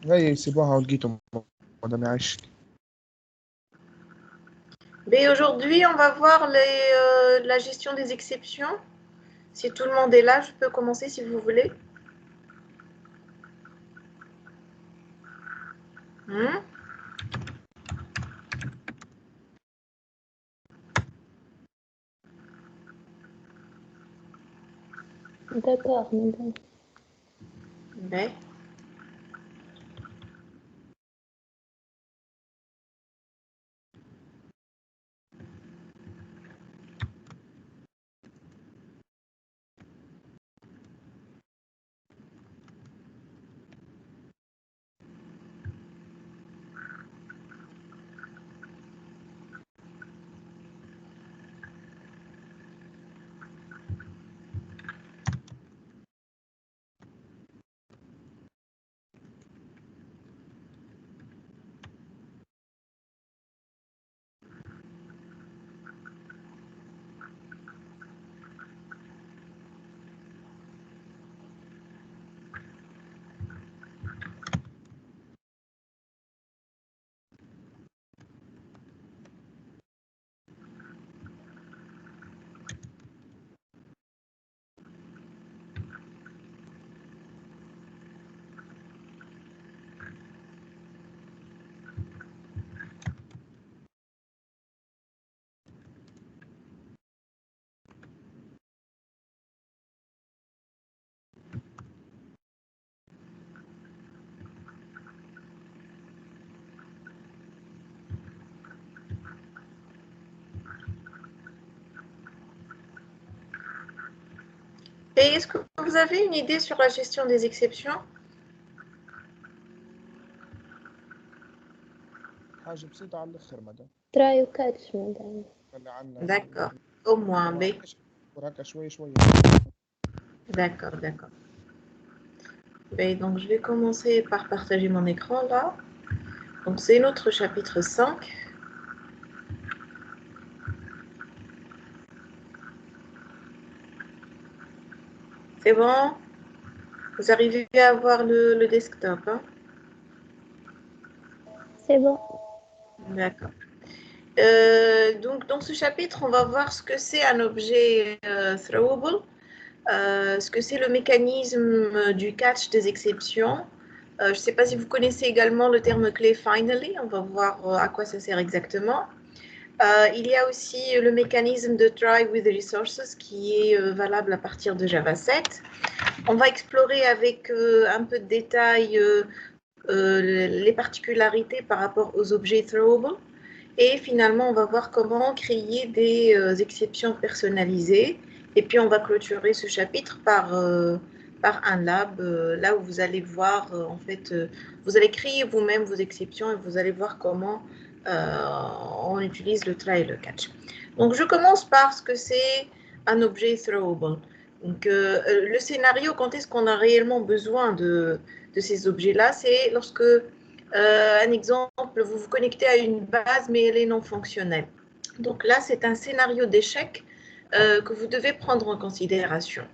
Oui, c'est bon, لقيته madame عايش. Mais aujourd'hui, on va voir la gestion des exceptions. Si tout le monde est là, je peux commencer si vous voulez. D'accord, madame. Ouais. Et est-ce que vous avez une idée sur la gestion des exceptions? حاجة بسيطة على الآخر madame. Try catch, madame. D'accord. Au moins B. وهكا شوية شوية. D'accord, d'accord. Et donc, je vais commencer par partager mon écran là. Donc, c'est notre chapitre 5. C'est bon? Vous arrivez à voir le desktop, hein? C'est bon. D'accord. Donc, dans ce chapitre, on va voir ce que c'est un objet throwable, ce que c'est le mécanisme du catch des exceptions. Je ne sais pas si vous connaissez également le terme clé finally. On va voir à quoi ça sert exactement. Il y a aussi le mécanisme de try with resources qui est valable à partir de Java 7. On va explorer avec un peu de détail les particularités par rapport aux objets throwable. Et finalement, on va voir comment créer des exceptions personnalisées. Et puis, on va clôturer ce chapitre par un lab, là où vous allez voir, en fait, vous allez créer vous-même vos exceptions et vous allez voir comment on utilise le try et le catch. Donc, je commence par ce que c'est un objet throwable. Donc, le scénario, quand est-ce qu'on a réellement besoin de ces objets-là, c'est lorsque un exemple, vous vous connectez à une base, mais elle est non fonctionnelle. Donc là, c'est un scénario d'échec que vous devez prendre en considération.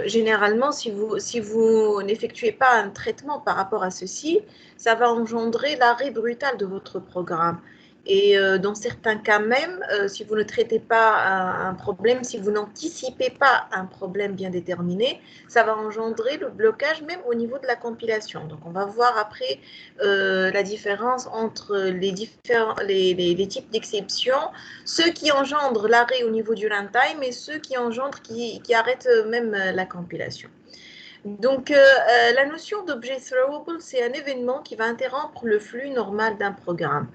Généralement, si vous n'effectuez pas un traitement par rapport à ceci, ça va engendrer l'arrêt brutal de votre programme. Et dans certains cas même, si vous ne traitez pas un problème, si vous n'anticipez pas un problème bien déterminé, ça va engendrer le blocage même au niveau de la compilation. Donc, on va voir après la différence entre les types d'exceptions, ceux qui engendrent l'arrêt au niveau du runtime et ceux qui engendrent, qui arrêtent même la compilation. Donc, la notion d'objet throwable, c'est un événement qui va interrompre le flux normal d'un programme.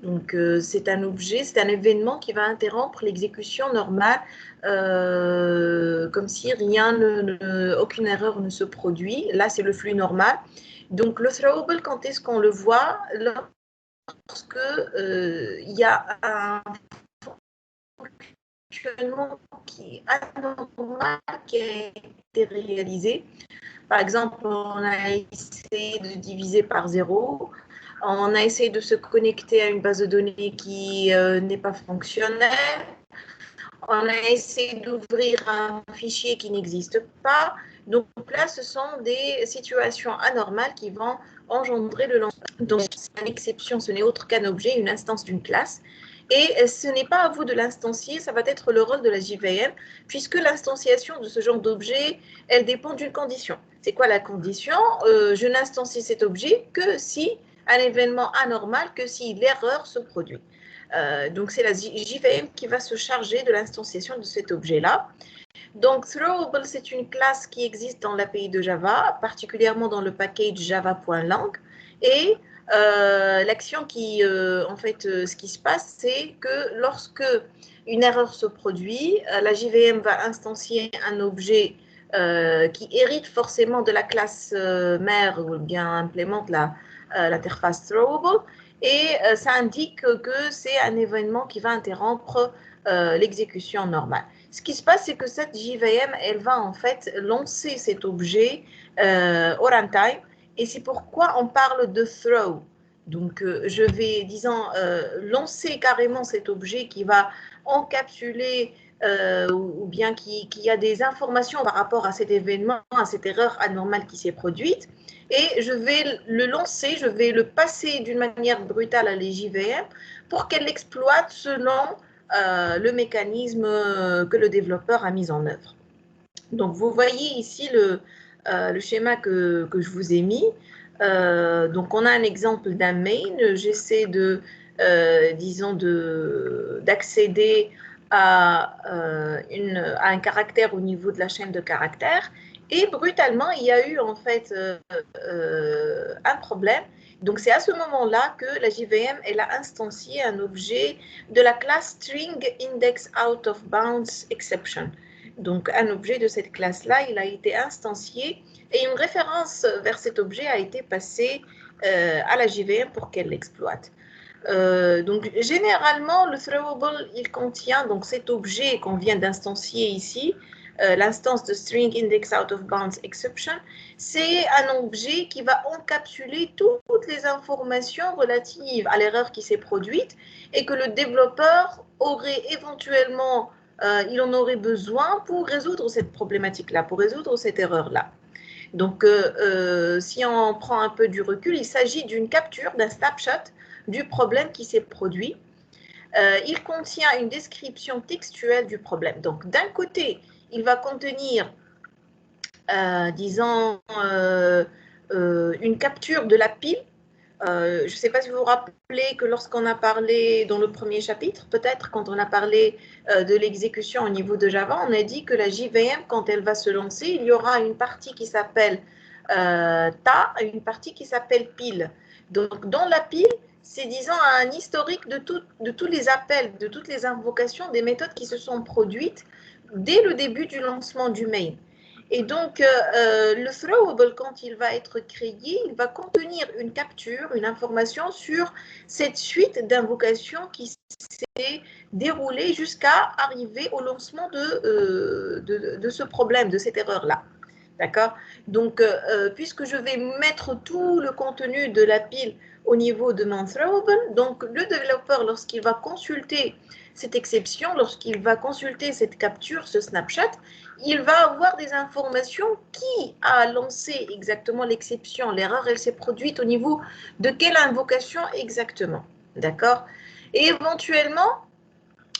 Donc, c'est un objet, c'est un événement qui va interrompre l'exécution normale, comme si aucune erreur ne se produit. Là, c'est le flux normal. Donc, le throwable, quand est-ce qu'on le voit? Lorsque il y a un fonctionnement qui est anormal qui a été réalisé. Par exemple, on a essayé de diviser par 0, on a essayé de se connecter à une base de données qui n'est pas fonctionnelle, On a essayé d'ouvrir un fichier qui n'existe pas. Donc là, ce sont des situations anormales qui vont engendrer le lancement. Donc, c'est une exception, ce n'est autre qu'un objet, une instance d'une classe. Et ce n'est pas à vous de l'instancier, ça va être le rôle de la JVM, puisque l'instanciation de ce genre d'objet, elle dépend d'une condition. C'est quoi la condition? Je n'instancie cet objet que si un événement anormal, que si l'erreur se produit. Donc, c'est la JVM qui va se charger de l'instanciation de cet objet-là. Donc, Throwable, c'est une classe qui existe dans l'API de Java, particulièrement dans le package java.lang. Et l'action qui, en fait, ce qui se passe, c'est que lorsque une erreur se produit, la JVM va instancier un objet qui hérite forcément de la classe mère ou bien implémente l'interface Throwable. Et ça indique que c'est un événement qui va interrompre l'exécution normale. Ce qui se passe, c'est que cette JVM, elle va en fait lancer cet objet au runtime, et c'est pourquoi on parle de throw. Donc, je vais, disons, lancer carrément cet objet qui va encapsuler ou bien qui a des informations par rapport à cet événement, à cette erreur anormale qui s'est produite, et je vais le lancer, je vais le passer d'une manière brutale à la JVM pour qu'elle l'exploite selon le mécanisme que le développeur a mis en œuvre. Donc, vous voyez ici le schéma que je vous ai mis. Donc, on a un exemple d'un main. J'essaie de, disons, d'accéder à un caractère au niveau de la chaîne de caractères. Et brutalement, il y a eu en fait un problème. Donc, c'est à ce moment-là que la JVM, elle a instancié un objet de la classe String Index Out of Bounds Exception. Donc, un objet de cette classe-là, il a été instancié et une référence vers cet objet a été passée à la JVM pour qu'elle l'exploite. Donc, généralement, le throwable, il contient donc cet objet qu'on vient d'instancier ici, l'instance de String Index Out of Bounds Exception. C'est un objet qui va encapsuler toutes les informations relatives à l'erreur qui s'est produite et que le développeur aurait éventuellement, il en aurait besoin pour résoudre cette problématique-là, pour résoudre cette erreur-là. Donc, si on prend un peu du recul, il s'agit d'une capture, d'un snapshot du problème qui s'est produit. Il contient une description textuelle du problème. Donc, d'un côté, il va contenir, disons, une capture de la pile. Je ne sais pas si vous vous rappelez que lorsqu'on a parlé dans le premier chapitre, peut-être quand on a parlé de l'exécution au niveau de Java, on a dit que la JVM, quand elle va se lancer, il y aura une partie qui s'appelle tas et une partie qui s'appelle pile. Donc, dans la pile, c'est, disons, un historique de tous les appels, de toutes les invocations des méthodes qui se sont produites dès le début du lancement du main. Et donc, le throwable, quand il va être créé, il va contenir une capture, une information sur cette suite d'invocations qui s'est déroulée jusqu'à arriver au lancement de ce problème, de cette erreur-là. D'accord? Donc, puisque je vais mettre tout le contenu de la pile au niveau de mon throwable, donc le développeur, lorsqu'il va consulter cette exception, lorsqu'il va consulter cette capture, ce snapshot, il va avoir des informations qui a lancé exactement l'exception, l'erreur, elle s'est produite au niveau de quelle invocation exactement. D'accord? Et éventuellement,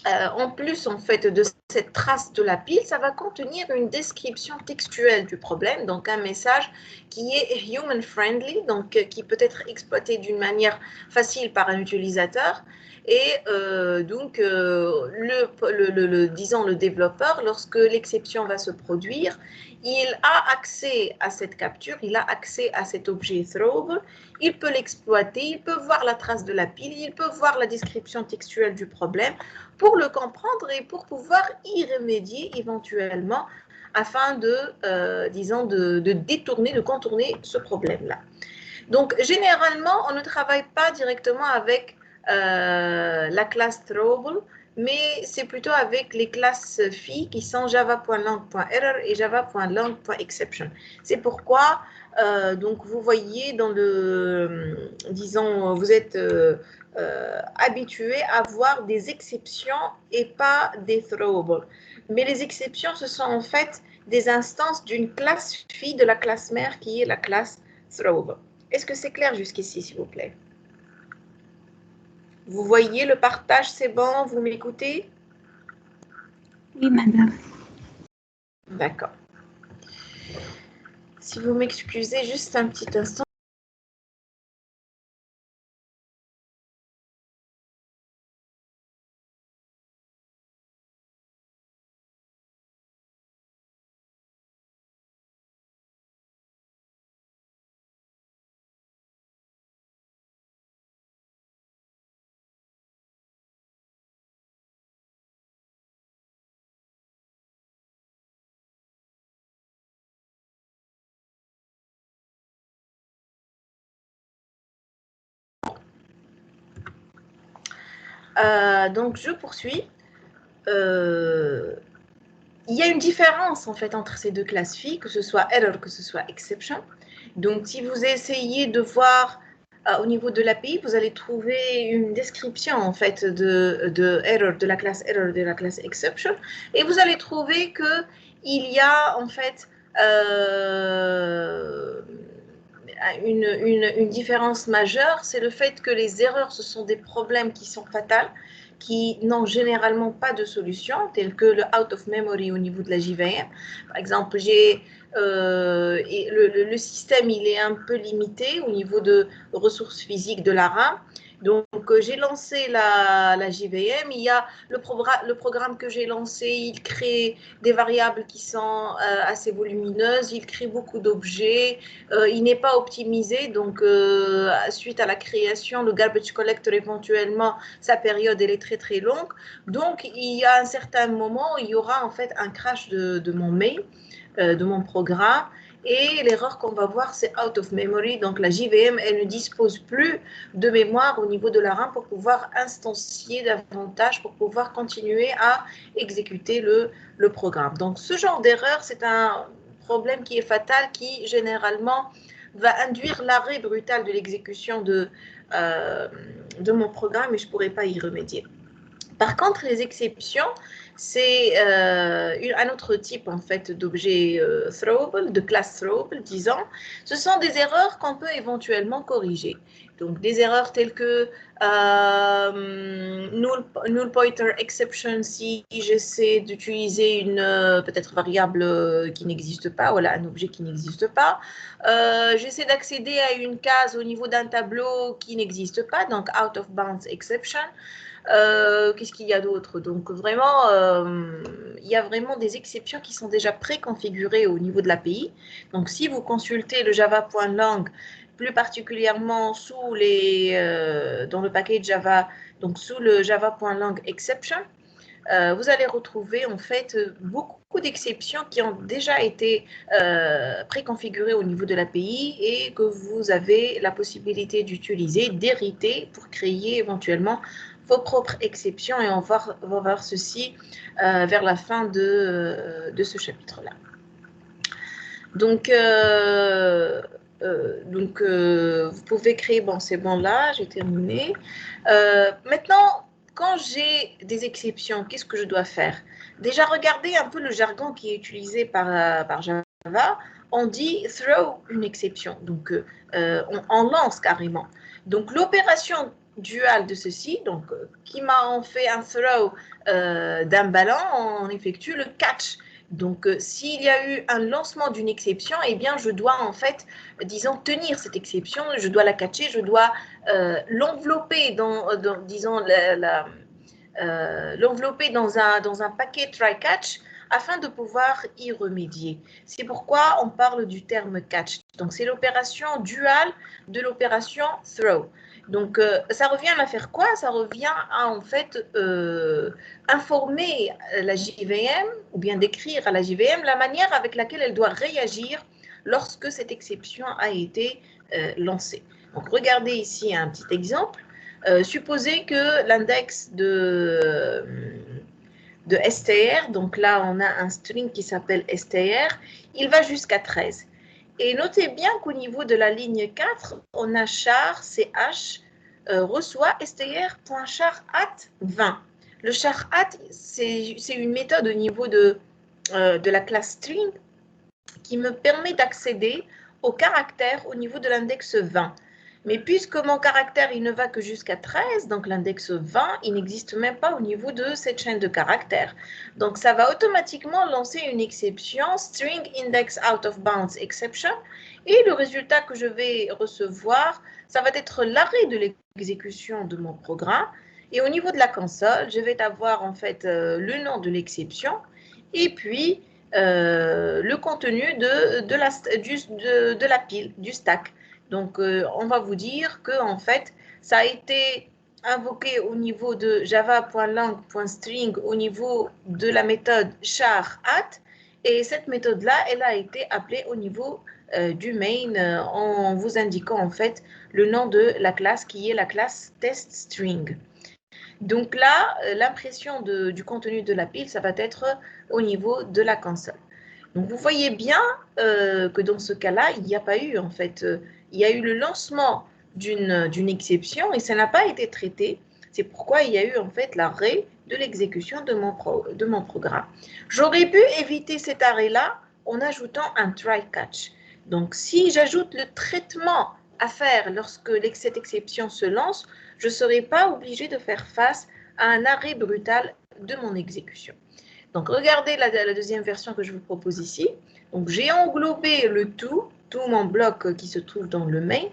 en plus en fait de cette trace de la pile, ça va contenir une description textuelle du problème, donc un message qui est human friendly, donc qui peut être exploité d'une manière facile par un utilisateur. Et donc, disons le développeur, lorsque l'exception va se produire, il a accès à cette capture, il a accès à cet objet throwable, il peut l'exploiter, il peut voir la trace de la pile, il peut voir la description textuelle du problème pour le comprendre et pour pouvoir y remédier éventuellement afin de, disons, de détourner, de contourner ce problème-là. Donc, généralement, on ne travaille pas directement avec la classe throwable, mais c'est plutôt avec les classes phi qui sont java.lang.error et java.lang.exception. C'est pourquoi, donc vous voyez dans le, disons, vous êtes habitué à voir des exceptions et pas des throwables. Mais les exceptions, ce sont en fait des instances d'une classe phi de la classe mère qui est la classe throwable. Est-ce que c'est clair jusqu'ici, s'il vous plaît? Vous voyez le partage, c'est bon? Vous m'écoutez? Oui, madame. D'accord. Si vous m'excusez juste un petit instant. Donc, je poursuis. Il y a une différence en fait entre ces deux classes phi, que ce soit error, que ce soit exception. Donc, si vous essayez de voir au niveau de l'API, vous allez trouver une description en fait de error, de la classe error, de la classe exception, et vous allez trouver que il y a en fait une différence majeure, c'est le fait que les erreurs, ce sont des problèmes qui sont fatals, qui n'ont généralement pas de solution, tels que le out of memory au niveau de la JVM. Par exemple, le système, il est un peu limité au niveau de ressources physiques de la RAM. Donc, j'ai lancé la JVM. Il y a le programme que j'ai lancé, il crée des variables qui sont assez volumineuses, il crée beaucoup d'objets, il n'est pas optimisé. Donc, suite à la création, le garbage collector, éventuellement, sa période, elle est très, très longue. Donc, il y a un certain moment où il y aura en fait un crash de mon mail, de mon programme. Et l'erreur qu'on va voir, c'est out of memory. Donc, la JVM, elle ne dispose plus de mémoire au niveau de la RAM pour pouvoir instancier davantage, pour pouvoir continuer à exécuter le programme. Donc, ce genre d'erreur, c'est un problème qui est fatal, qui généralement va induire l'arrêt brutal de l'exécution de mon programme et je ne pourrai pas y remédier. Par contre, les exceptions, c'est un autre type en fait d'objet throwable, de classe throwable, disons. Ce sont des erreurs qu'on peut éventuellement corriger. Donc, des erreurs telles que null pointer exception, si j'essaie d'utiliser une peut-être variable qui n'existe pas, voilà, un objet qui n'existe pas. J'essaie d'accéder à une case au niveau d'un tableau qui n'existe pas, donc out of bounds exception. Qu'est-ce qu'il y a d'autre? Donc vraiment, il y a vraiment des exceptions qui sont déjà préconfigurées au niveau de l'API. Donc si vous consultez le java.lang, plus particulièrement sous dans le package Java, donc sous le java.lang exception, vous allez retrouver en fait beaucoup d'exceptions qui ont déjà été préconfigurées au niveau de l'API et que vous avez la possibilité d'utiliser, d'hériter pour créer éventuellement vos propres exceptions et on va voir ceci vers la fin de ce chapitre-là. Donc, vous pouvez créer, bon, c'est bon là, j'ai terminé. Maintenant, quand j'ai des exceptions, qu'est-ce que je dois faire? Déjà, regardez un peu le jargon qui est utilisé par Java. On dit throw une exception, donc on lance carrément. Donc, l'opération duale de ceci, donc qui m'a en fait un throw d'un ballon, on effectue le catch. Donc, s'il y a eu un lancement d'une exception, eh bien, je dois en fait, disons, tenir cette exception, je dois la catcher, je dois l'envelopper disons, l'envelopper dans un paquet try-catch afin de pouvoir y remédier. C'est pourquoi on parle du terme catch. Donc, c'est l'opération duale de l'opération throw. Donc, ça revient à faire quoi? Ça revient à, en fait, informer la JVM ou bien décrire à la JVM la manière avec laquelle elle doit réagir lorsque cette exception a été lancée. Donc, regardez ici un petit exemple. Supposez que l'index de str, donc là on a un string qui s'appelle str, il va jusqu'à 13. Et notez bien qu'au niveau de la ligne 4, on a char, ch, reçoit str.char@20. Le char@, c'est une méthode au niveau de la classe string qui me permet d'accéder au caractère au niveau de l'index 20. Mais puisque mon caractère, il ne va que jusqu'à 13, donc l'index 20, il n'existe même pas au niveau de cette chaîne de caractères. Donc, ça va automatiquement lancer une exception, string index out of bounds exception, et le résultat que je vais recevoir, ça va être l'arrêt de l'exécution de mon programme. Et au niveau de la console, je vais avoir en fait le nom de l'exception, et puis le contenu de la pile, du stack. Donc, on va vous dire que en fait, ça a été invoqué au niveau de java.lang.string au niveau de la méthode char@, et cette méthode-là, elle a été appelée au niveau du main en vous indiquant en fait le nom de la classe qui est la classe testString. Donc là, l'impression du contenu de la pile, ça va être au niveau de la console. Donc vous voyez bien que dans ce cas-là, il n'y a pas eu en fait, il y a eu le lancement d'une exception et ça n'a pas été traité. C'est pourquoi il y a eu en fait l'arrêt de l'exécution de mon programme. J'aurais pu éviter cet arrêt-là en ajoutant un try-catch. Donc si j'ajoute le traitement à faire lorsque cette exception se lance, je ne serai pas obligée de faire face à un arrêt brutal de mon exécution. Donc, regardez la deuxième version que je vous propose ici. Donc, j'ai englobé le tout mon bloc qui se trouve dans le main,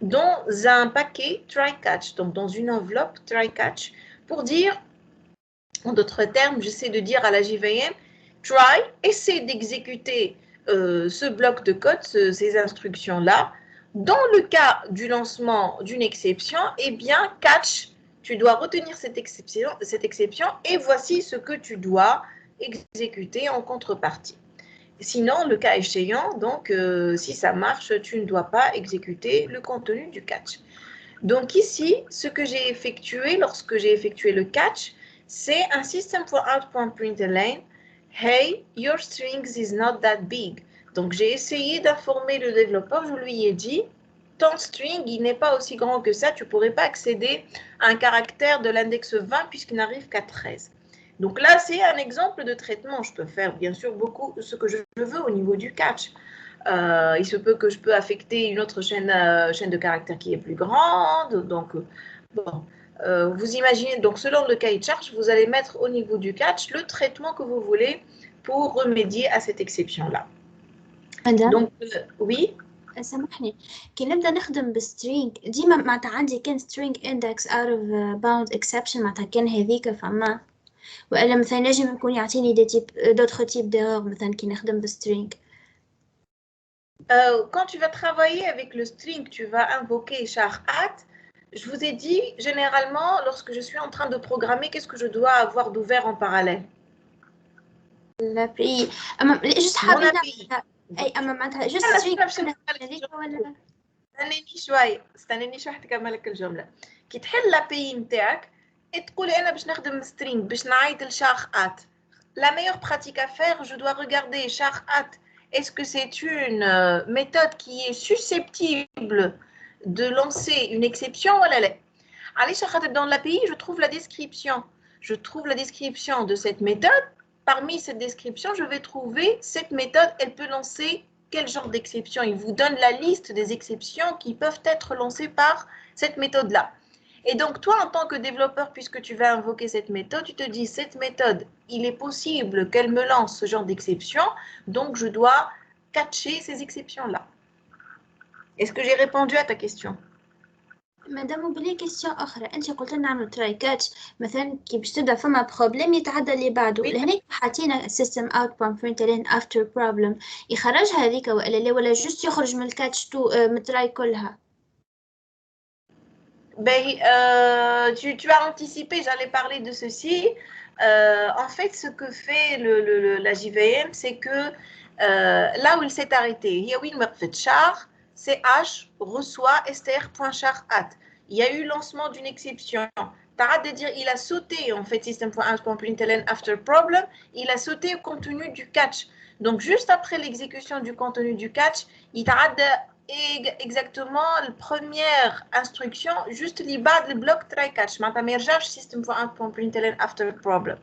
dans un paquet try-catch, donc dans une enveloppe try-catch, pour dire, en d'autres termes, j'essaie de dire à la JVM, try, essaie d'exécuter ce bloc de code, ces instructions-là. Dans le cas du lancement d'une exception, eh bien, catch, tu dois retenir cette exception et voici ce que tu dois exécuter en contrepartie. Sinon, le cas échéant, donc, si ça marche, tu ne dois pas exécuter le contenu du catch. Donc ici, ce que j'ai effectué lorsque j'ai effectué le catch, c'est un system.out.println, hey, your strings is not that big. Donc, j'ai essayé d'informer le développeur, je lui ai dit, ton string, il n'est pas aussi grand que ça, tu ne pourrais pas accéder à un caractère de l'index 20 puisqu'il n'arrive qu'à 13. Donc là, c'est un exemple de traitement. Je peux faire bien sûr beaucoup ce que je veux au niveau du catch. Il se peut que je peux affecter une autre chaîne de caractères qui est plus grande. Donc, bon, vous imaginez, donc selon le cahier de charge, vous allez mettre au niveau du catch le traitement que vous voulez pour remédier à cette exception-là. مدام Donc, oui. سامحني كي نبدا نخدم بسترينج ديما معناتها عندي كان سترينج اندكس اوت اوف باوند اكسبشن معناتها كان هذيك فما والا مثلا نجم يكون يعطيني دي تيب دوتر تيب ديرور مثلا كي نخدم بسترينج. Quand tu vas travailler avec le string, tu vas invoquer char@. Je vous ai dit, généralement, lorsque je suis en train de programmer, qu'est-ce que je dois avoir d'ouvert en parallèle? l'API اما جست Mon حابين API. اي اما معناتها جست أنا سترينج باش هذيك ولا استناني شوي حتى كمل لك الجملة. كي تحل l'API نتاعك تقولي أنا باش نخدم string باش نعيط لchar@. La meilleure pratique à faire, je dois regarder char@. Est-ce que c'est une méthode qui est susceptible de lancer une exception ou la Allez, dans l'API, je trouve la description. Je trouve la description de cette méthode. Parmi cette description, je vais trouver cette méthode. Elle peut lancer quel genre d'exception? Il vous donne la liste des exceptions qui peuvent être lancées par cette méthode-là. Et donc, toi, en tant que développeur, puisque tu vas invoquer cette méthode, tu te dis, cette méthode, il est possible qu'elle me lance ce genre d'exception, donc je dois catcher ces exceptions-là. Est-ce que j'ai répondu à ta question? مادام بلي كيستيون اخرى انت قلت لنا نعملوا تراي كاتش مثلا كي باش تبدا فما بروبليم يتعدى اللي بعده لهنا حاطين سيستم اوت بوينت برينتلين افتر بروبلم يخرجها هذيك ولا لا ولا جوست يخرج من الكاتش تو من التراي كلها. Ben, tu as anticipé, j'allais parler de ceci. En fait, ce que fait la JVM, c'est que là où il s'est arrêté, char, ch reçoit str.char@. il y a eu lancement d'une exception. T'arrêtes de dire il a sauté en fait system.out.println after problem, il a sauté au contenu du catch. Donc juste après l'exécution du contenu du catch, il t'arrête exactement la première instruction juste li بعد le bloc try catch. ما ما يرجعش system.out.println after problem.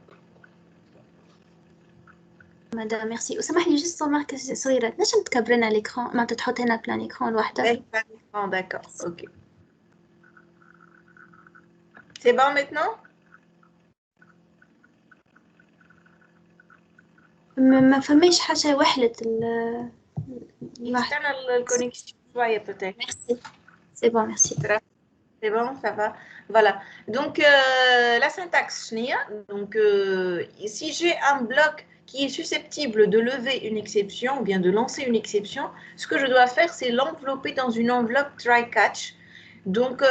مدام ميرسي وسامحني جست ماركة صغيرة تنجم تكبرنا الإكران ما تحط هنا بلان إكران لوحده. D'accord, ok. C'est bon maintenant? ما فماش حاجة وحلت يستنى الكونيكسيون شوية peut-être. Merci. C'est bon, merci. C'est bon, ça va. Voilà. Donc, la syntaxe, donc, si j'ai un bloc qui est susceptible de lever une exception ou bien de lancer une exception, ce que je dois faire, c'est l'envelopper dans une enveloppe try-catch. Donc,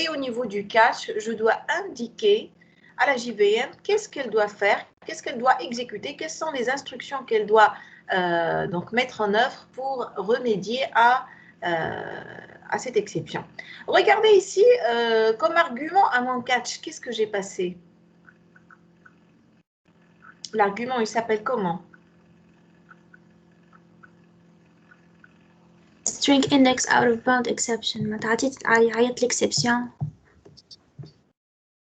et au niveau du catch, je dois indiquer à la JVM qu'est-ce qu'elle doit faire, qu'est-ce qu'elle doit exécuter, quelles sont les instructions qu'elle doit donc mettre en œuvre pour remédier à cette exception. Regardez ici, comme argument à mon catch, qu'est-ce que j'ai passé? L'argument, il s'appelle comment? String index out of bound exception. ما تعطيت l'exception.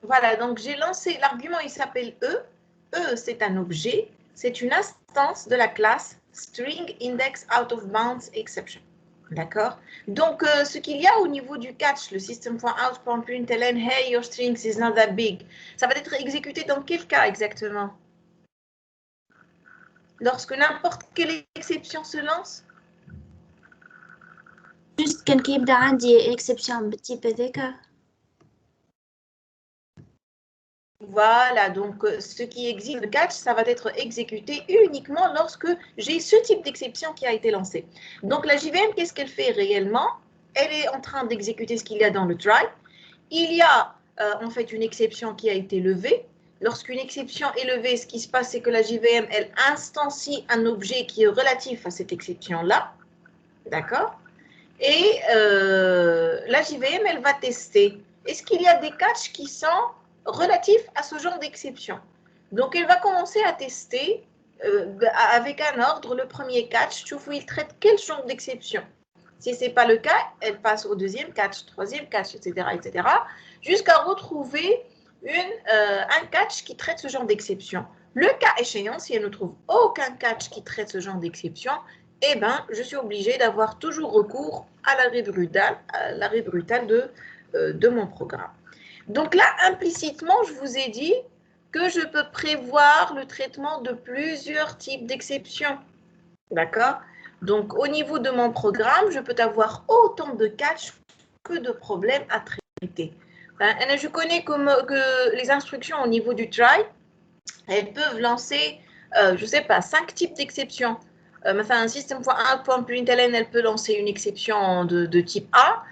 Voilà, donc j'ai lancé, l'argument, il s'appelle E. E, c'est un objet, c'est une instance de la classe string index out of bounds exception. D'accord? Donc, ce qu'il y a au niveau du catch, le system.out.println, hey, your strings is not that big, ça va être exécuté dans quel cas exactement? Lorsque n'importe quelle exception se lance? Juste كان كيبدا عندي exception بالtype هذاك. Voilà, donc ce qui existe le catch, ça va être exécuté uniquement lorsque j'ai ce type d'exception qui a été lancé. Donc la JVM, qu'est-ce qu'elle fait réellement? Elle est en train d'exécuter ce qu'il y a dans le try. Il y a en fait une exception qui a été levée. Lorsqu'une exception est levée, ce qui se passe, c'est que la JVM, elle instancie un objet qui est relatif à cette exception-là. D'accord? Et la JVM, elle va tester. Est-ce qu'il y a des catchs qui sont relatifs à ce genre d'exception? Donc, elle va commencer à tester avec un ordre, le premier catch, tu vois, il traite quel genre d'exception. Si ce n'est pas le cas, elle passe au deuxième catch, troisième catch, etc., jusqu'à retrouver un catch qui traite ce genre d'exception. Le cas échéant, si elle ne trouve aucun catch qui traite ce genre d'exception, eh bien, je suis obligée d'avoir toujours recours à l'arrêt brutal de mon programme. Donc là, implicitement, je vous ai dit que je peux prévoir le traitement de plusieurs types d'exceptions. D'accord? Donc, au niveau de mon programme, je peux avoir autant de catch que de problèmes à traiter. Je connais que les instructions au niveau du try, elles peuvent lancer, je ne sais pas, 5 types d'exceptions. Enfin, un system.out.println, elle peut lancer une exception de type A.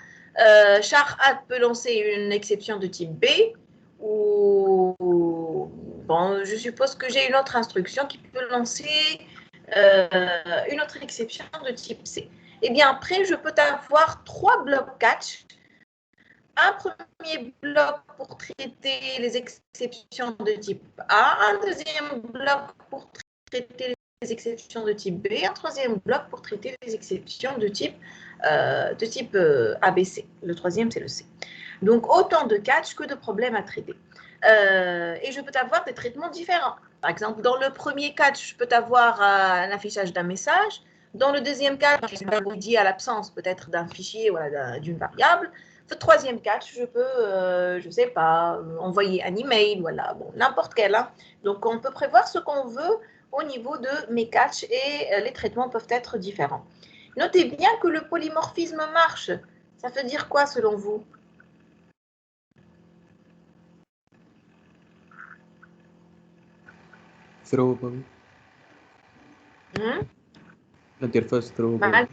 char_add peut lancer une exception de type B. Ou, bon, je suppose que j'ai une autre instruction qui peut lancer une autre exception de type C. Et bien après, je peux avoir 3 blocs catch. Un premier bloc pour traiter les exceptions de type A, un deuxième bloc pour traiter les exceptions de type B, un troisième bloc pour traiter les exceptions de type ABC. Le troisième, c'est le C. Donc, autant de catch que de problèmes à traiter. Et je peux avoir des traitements différents. Par exemple, dans le premier catch, je peux avoir un affichage d'un message. Dans le deuxième catch, je dis à l'absence peut-être d'un fichier ou d'une variable. Le troisième catch, je peux, je ne sais pas, envoyer un email, voilà, bon, n'importe quel. Hein. Donc, on peut prévoir ce qu'on veut au niveau de mes catchs et les traitements peuvent être différents. Notez bien que le polymorphisme marche. Ça veut dire quoi selon vous? Throwable. L'interface throwable.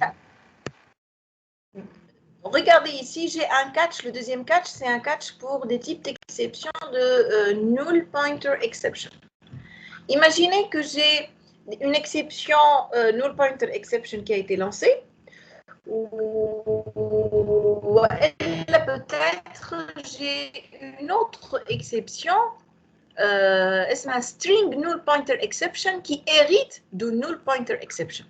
Regardez ici, j'ai un catch. Le deuxième catch, c'est un catch pour des types d'exception de null pointer exception. Imaginez que j'ai une exception null pointer exception qui a été lancée. ou peut-être j'ai une autre exception, c'est un string null pointer exception qui hérite de null pointer exception.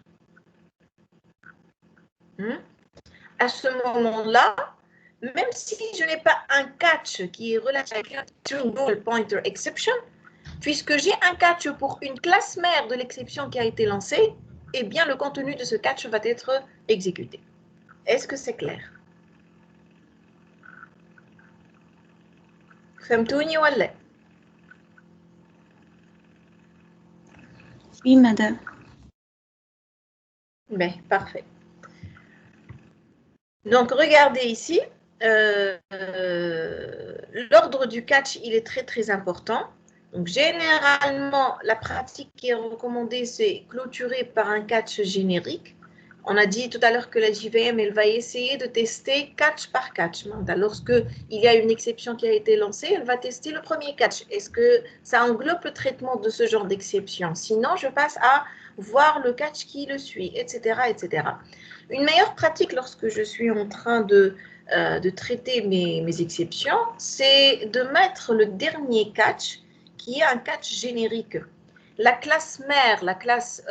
À ce moment-là, même si je n'ai pas un catch qui est relatif à string null pointer exception, puisque j'ai un catch pour une classe mère de l'exception qui a été lancée, eh bien le contenu de ce catch va être exécuté. Est-ce que c'est clair? فهمتوني ولا؟ Oui, madame. Ben, parfait. Donc, regardez ici, l'ordre du catch, il est très, très important. Donc, généralement, la pratique qui est recommandée, c'est clôturer par un catch générique. On a dit tout à l'heure que la JVM, elle va essayer de tester catch par catch. Lorsque il y a une exception qui a été lancée, elle va tester le premier catch. Est-ce que ça englobe le traitement de ce genre d'exception? Sinon, je passe à voir le catch qui le suit, etc., etc. Une meilleure pratique lorsque je suis en train de traiter mes exceptions, c'est de mettre le dernier catch qui est un catch générique. La classe mère, la classe,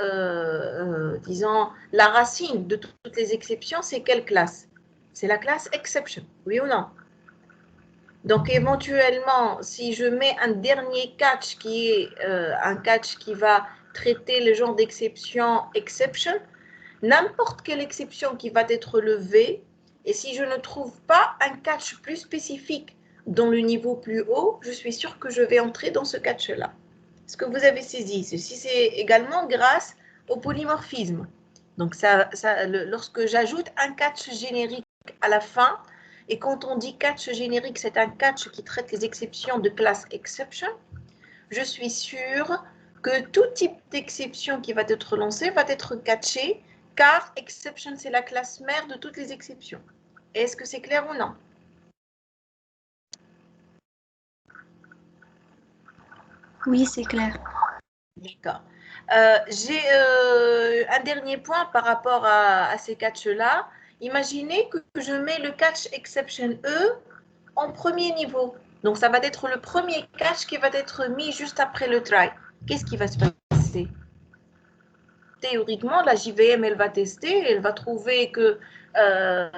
disons, la racine de toutes les exceptions, c'est quelle classe? C'est la classe exception, oui ou non? Donc, éventuellement, si je mets un dernier catch qui est un catch qui va traiter le genre d'exception exception, n'importe quelle exception qui va être levée, et si je ne trouve pas un catch plus spécifique dans le niveau plus haut, je suis sûre que je vais entrer dans ce catch-là. Est-ce que vous avez saisi? Ceci, c'est également grâce au polymorphisme. Donc, lorsque j'ajoute un catch générique à la fin, et quand on dit catch générique, c'est un catch qui traite les exceptions de classe exception, je suis sûre que tout type d'exception qui va être lancée va être catché, car exception, c'est la classe mère de toutes les exceptions. Est-ce que c'est clair ou non? Oui, c'est clair. D'accord. J'ai un dernier point par rapport à ces catchs-là. Imaginez que je mets le catch exception E en premier niveau. Donc, ça va être le premier catch qui va être mis juste après le try. Qu'est-ce qui va se passer? Théoriquement, la JVM, elle va tester, elle va trouver que le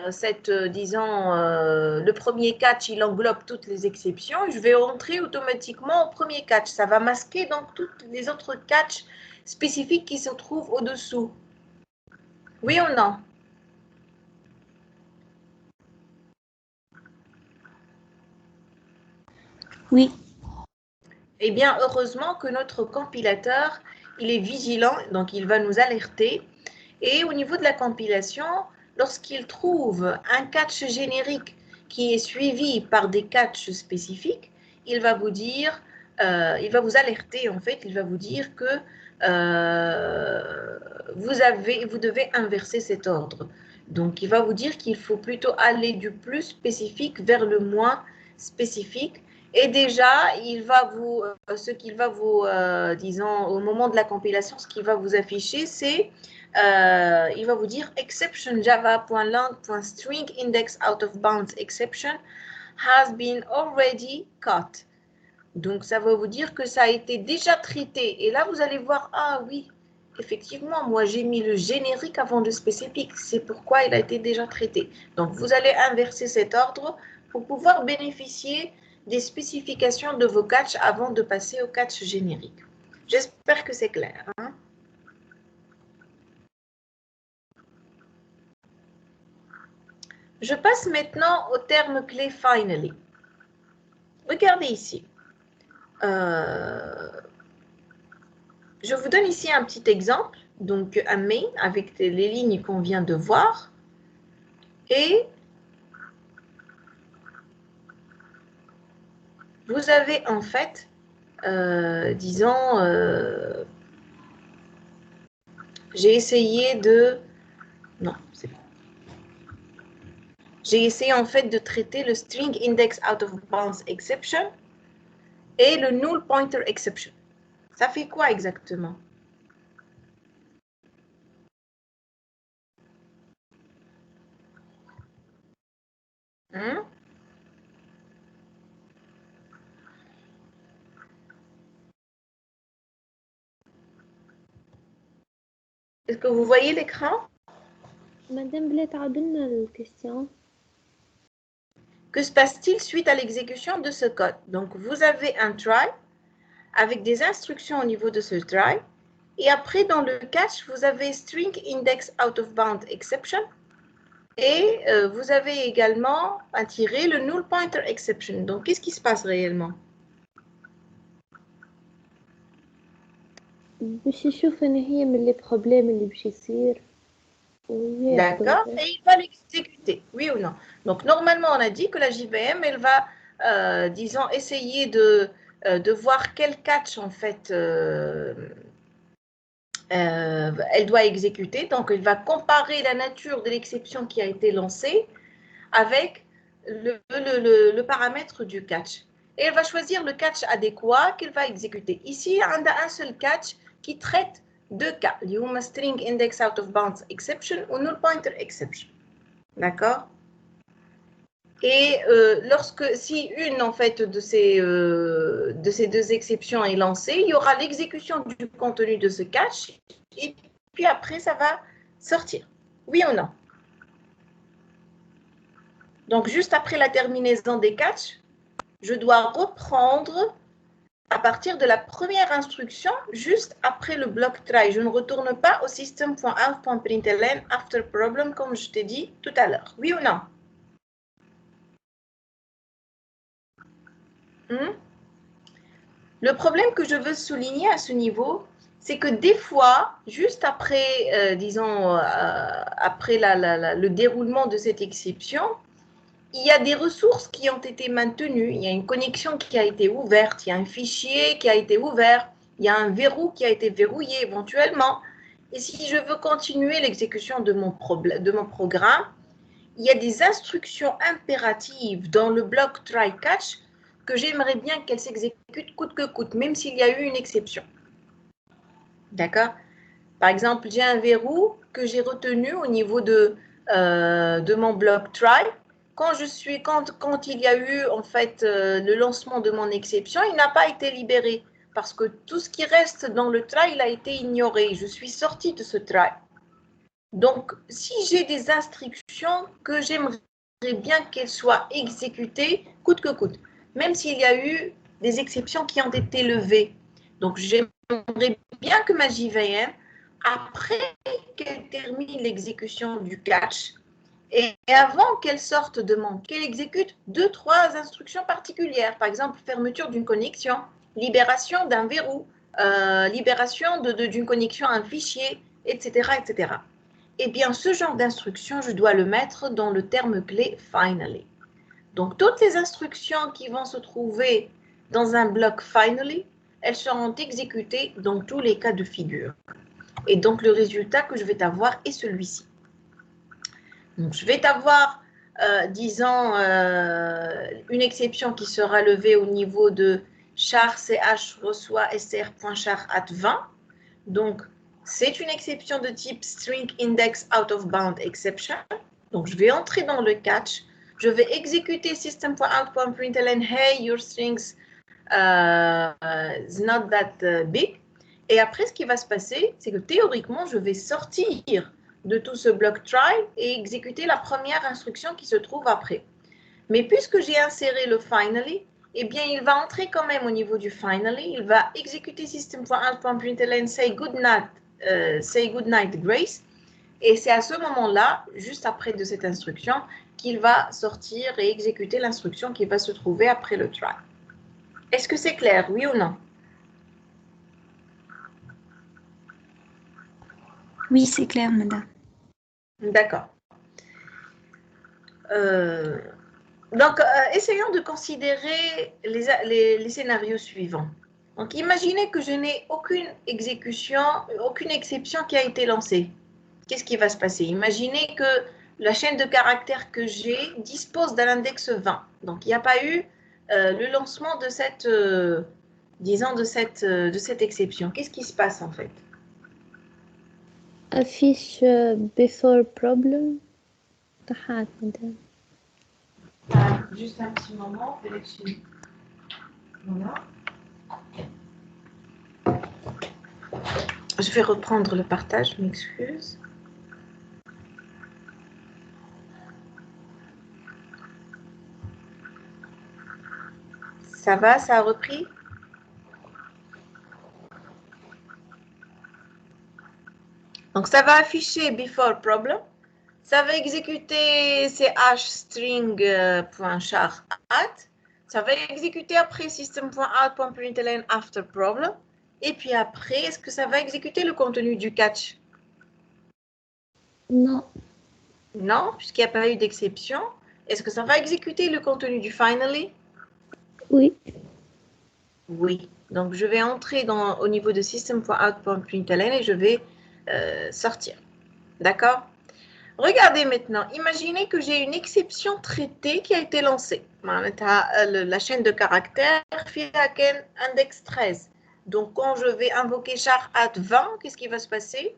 premier catch, il englobe toutes les exceptions. Je vais rentrer automatiquement au premier catch. Ça va masquer donc toutes les autres catchs spécifiques qui se trouvent au-dessous. Oui ou non? Oui. Eh bien, heureusement que notre compilateur, il est vigilant, donc il va nous alerter. Et au niveau de la compilation, lorsqu'il trouve un catch générique qui est suivi par des catchs spécifiques, il va vous dire, il va vous alerter en fait, il va vous dire que vous devez inverser cet ordre. Donc, il va vous dire qu'il faut plutôt aller du plus spécifique vers le moins spécifique. Et déjà, ce qu'il va vous, disons, au moment de la compilation, ce qu'il va vous afficher, c'est il va vous dire exception java.lang.string index out of bounds exception has been already caught. Donc, ça va vous dire que ça a été déjà traité. Et là, vous allez voir, ah oui, effectivement, moi, j'ai mis le générique avant le spécifique. C'est pourquoi il a été déjà traité. Donc, vous allez inverser cet ordre pour pouvoir bénéficier des spécifications de vos catchs avant de passer au catch générique. J'espère que c'est clair. Hein? Je passe maintenant au terme clé finally. Regardez ici. Je vous donne ici un petit exemple. Donc, un main avec les lignes qu'on vient de voir. Et vous avez en fait, disons, j'ai essayé de... Non, c'est pas. J'ai essayé en fait de traiter le string index out of bounds exception et le null pointer exception. Ça fait quoi exactement? Hmm? Est-ce que vous voyez l'écran? Madame بلا تعاود لنا الكيستيون. Que se passe-t-il suite à l'exécution de ce code? Donc, vous avez un try avec des instructions au niveau de ce try. Et après, dans le catch, vous avez string index out of bound exception. Et vous avez également un tiré le null pointer exception. Donc, qu'est-ce qui se passe réellement? باش يشوف ان هي من لي بروبليم اللي باش يصير. D'accord. Et il va l'exécuter, oui ou non? Donc, normalement, on a dit que la JVM, elle va, disons, essayer de voir quel catch, en fait, elle doit exécuter. Donc, elle va comparer la nature de l'exception qui a été lancée avec le paramètre du catch. Et elle va choisir le catch adéquat qu'elle va exécuter. Ici, on a un seul catch qui traite deux cas, le string index out of bounds exception ou null pointer exception. D'accord? Et si une en fait de ces deux exceptions est lancée, il y aura l'exécution du contenu de ce catch et puis après ça va sortir. Oui ou non? Donc juste après la terminaison des catchs, je dois reprendre à partir de la première instruction, juste après le bloc try. Je ne retourne pas au system.out.println after problem comme je t'ai dit tout à l'heure. Oui ou non? Le problème que je veux souligner à ce niveau, c'est que des fois, juste après, disons, après le déroulement de cette exception, il y a des ressources qui ont été maintenues, il y a une connexion qui a été ouverte, il y a un fichier qui a été ouvert, il y a un verrou qui a été verrouillé éventuellement. Et si je veux continuer l'exécution de mon programme, il y a des instructions impératives dans le bloc try-catch que j'aimerais bien qu'elle s'exécute coûte que coûte, même s'il y a eu une exception. D'accord? Par exemple, j'ai un verrou que j'ai retenu au niveau de mon bloc try. Quand il y a eu en fait le lancement de mon exception, il n'a pas été libéré parce que tout ce qui reste dans le try, il a été ignoré. Je suis sortie de ce try. Donc, si j'ai des instructions que j'aimerais bien qu'elles soient exécutées coûte que coûte, même s'il y a eu des exceptions qui ont été levées. Donc, j'aimerais bien que ma JVM, après qu'elle termine l'exécution du catch, et avant qu'elle sorte de mon, qu'elle exécute 2-3 instructions particulières. Par exemple, fermeture d'une connexion, libération d'un verrou, libération d'une connexion à un fichier, etc., etc. Eh bien, ce genre d'instruction, je dois le mettre dans le terme clé « finally ». Donc, toutes les instructions qui vont se trouver dans un bloc « finally », elles seront exécutées dans tous les cas de figure. Et donc, le résultat que je vais avoir est celui-ci. Donc, je vais avoir, disons, une exception qui sera levée au niveau de char ch reçoit str.char at 20. Donc, c'est une exception de type string index out of bound exception. Donc, je vais entrer dans le catch. Je vais exécuter system.out.println hey, your strings is not that big. Et après, ce qui va se passer, c'est que théoriquement, je vais sortir de tout ce bloc try et exécuter la première instruction qui se trouve après. Mais puisque j'ai inséré le finally, eh bien, il va entrer quand même au niveau du finally. Il va exécuter system.out.println say good night Grace. Et c'est à ce moment-là, juste après de cette instruction, qu'il va sortir et exécuter l'instruction qui va se trouver après le try. Est-ce que c'est clair, oui ou non? Oui, c'est clair, madame. D'accord. Donc, essayons de considérer les scénarios suivants. Donc, imaginez que je n'ai aucune exécution, aucune exception qui a été lancée. Qu'est-ce qui va se passer? Imaginez que la chaîne de caractères que j'ai dispose d'un index 20. Donc, il n'y a pas eu le lancement de cette, disons, de cette exception. Qu'est-ce qui se passe en fait? affiche before problem تحت madame. Juste un petit moment, Félix. Voilà. Je vais reprendre le partage, je m'excuse. Ça va, ça a repris? Donc, ça va afficher before problem. Ça va exécuter chstring.char add. Ça va exécuter après system.out.println after problem. Et puis après, est-ce que ça va exécuter le contenu du catch? Non. Non, puisqu'il n'y a pas eu d'exception. Est-ce que ça va exécuter le contenu du finally? Oui. Oui. Donc, je vais entrer au niveau de system.out.println et je vais sortir. D'accord? Regardez maintenant, imaginez que j'ai une exception traitée qui a été lancée. La chaîne de caractères FIAKEN index 13. Donc, quand je vais invoquer char at 20, qu'est-ce qui va se passer?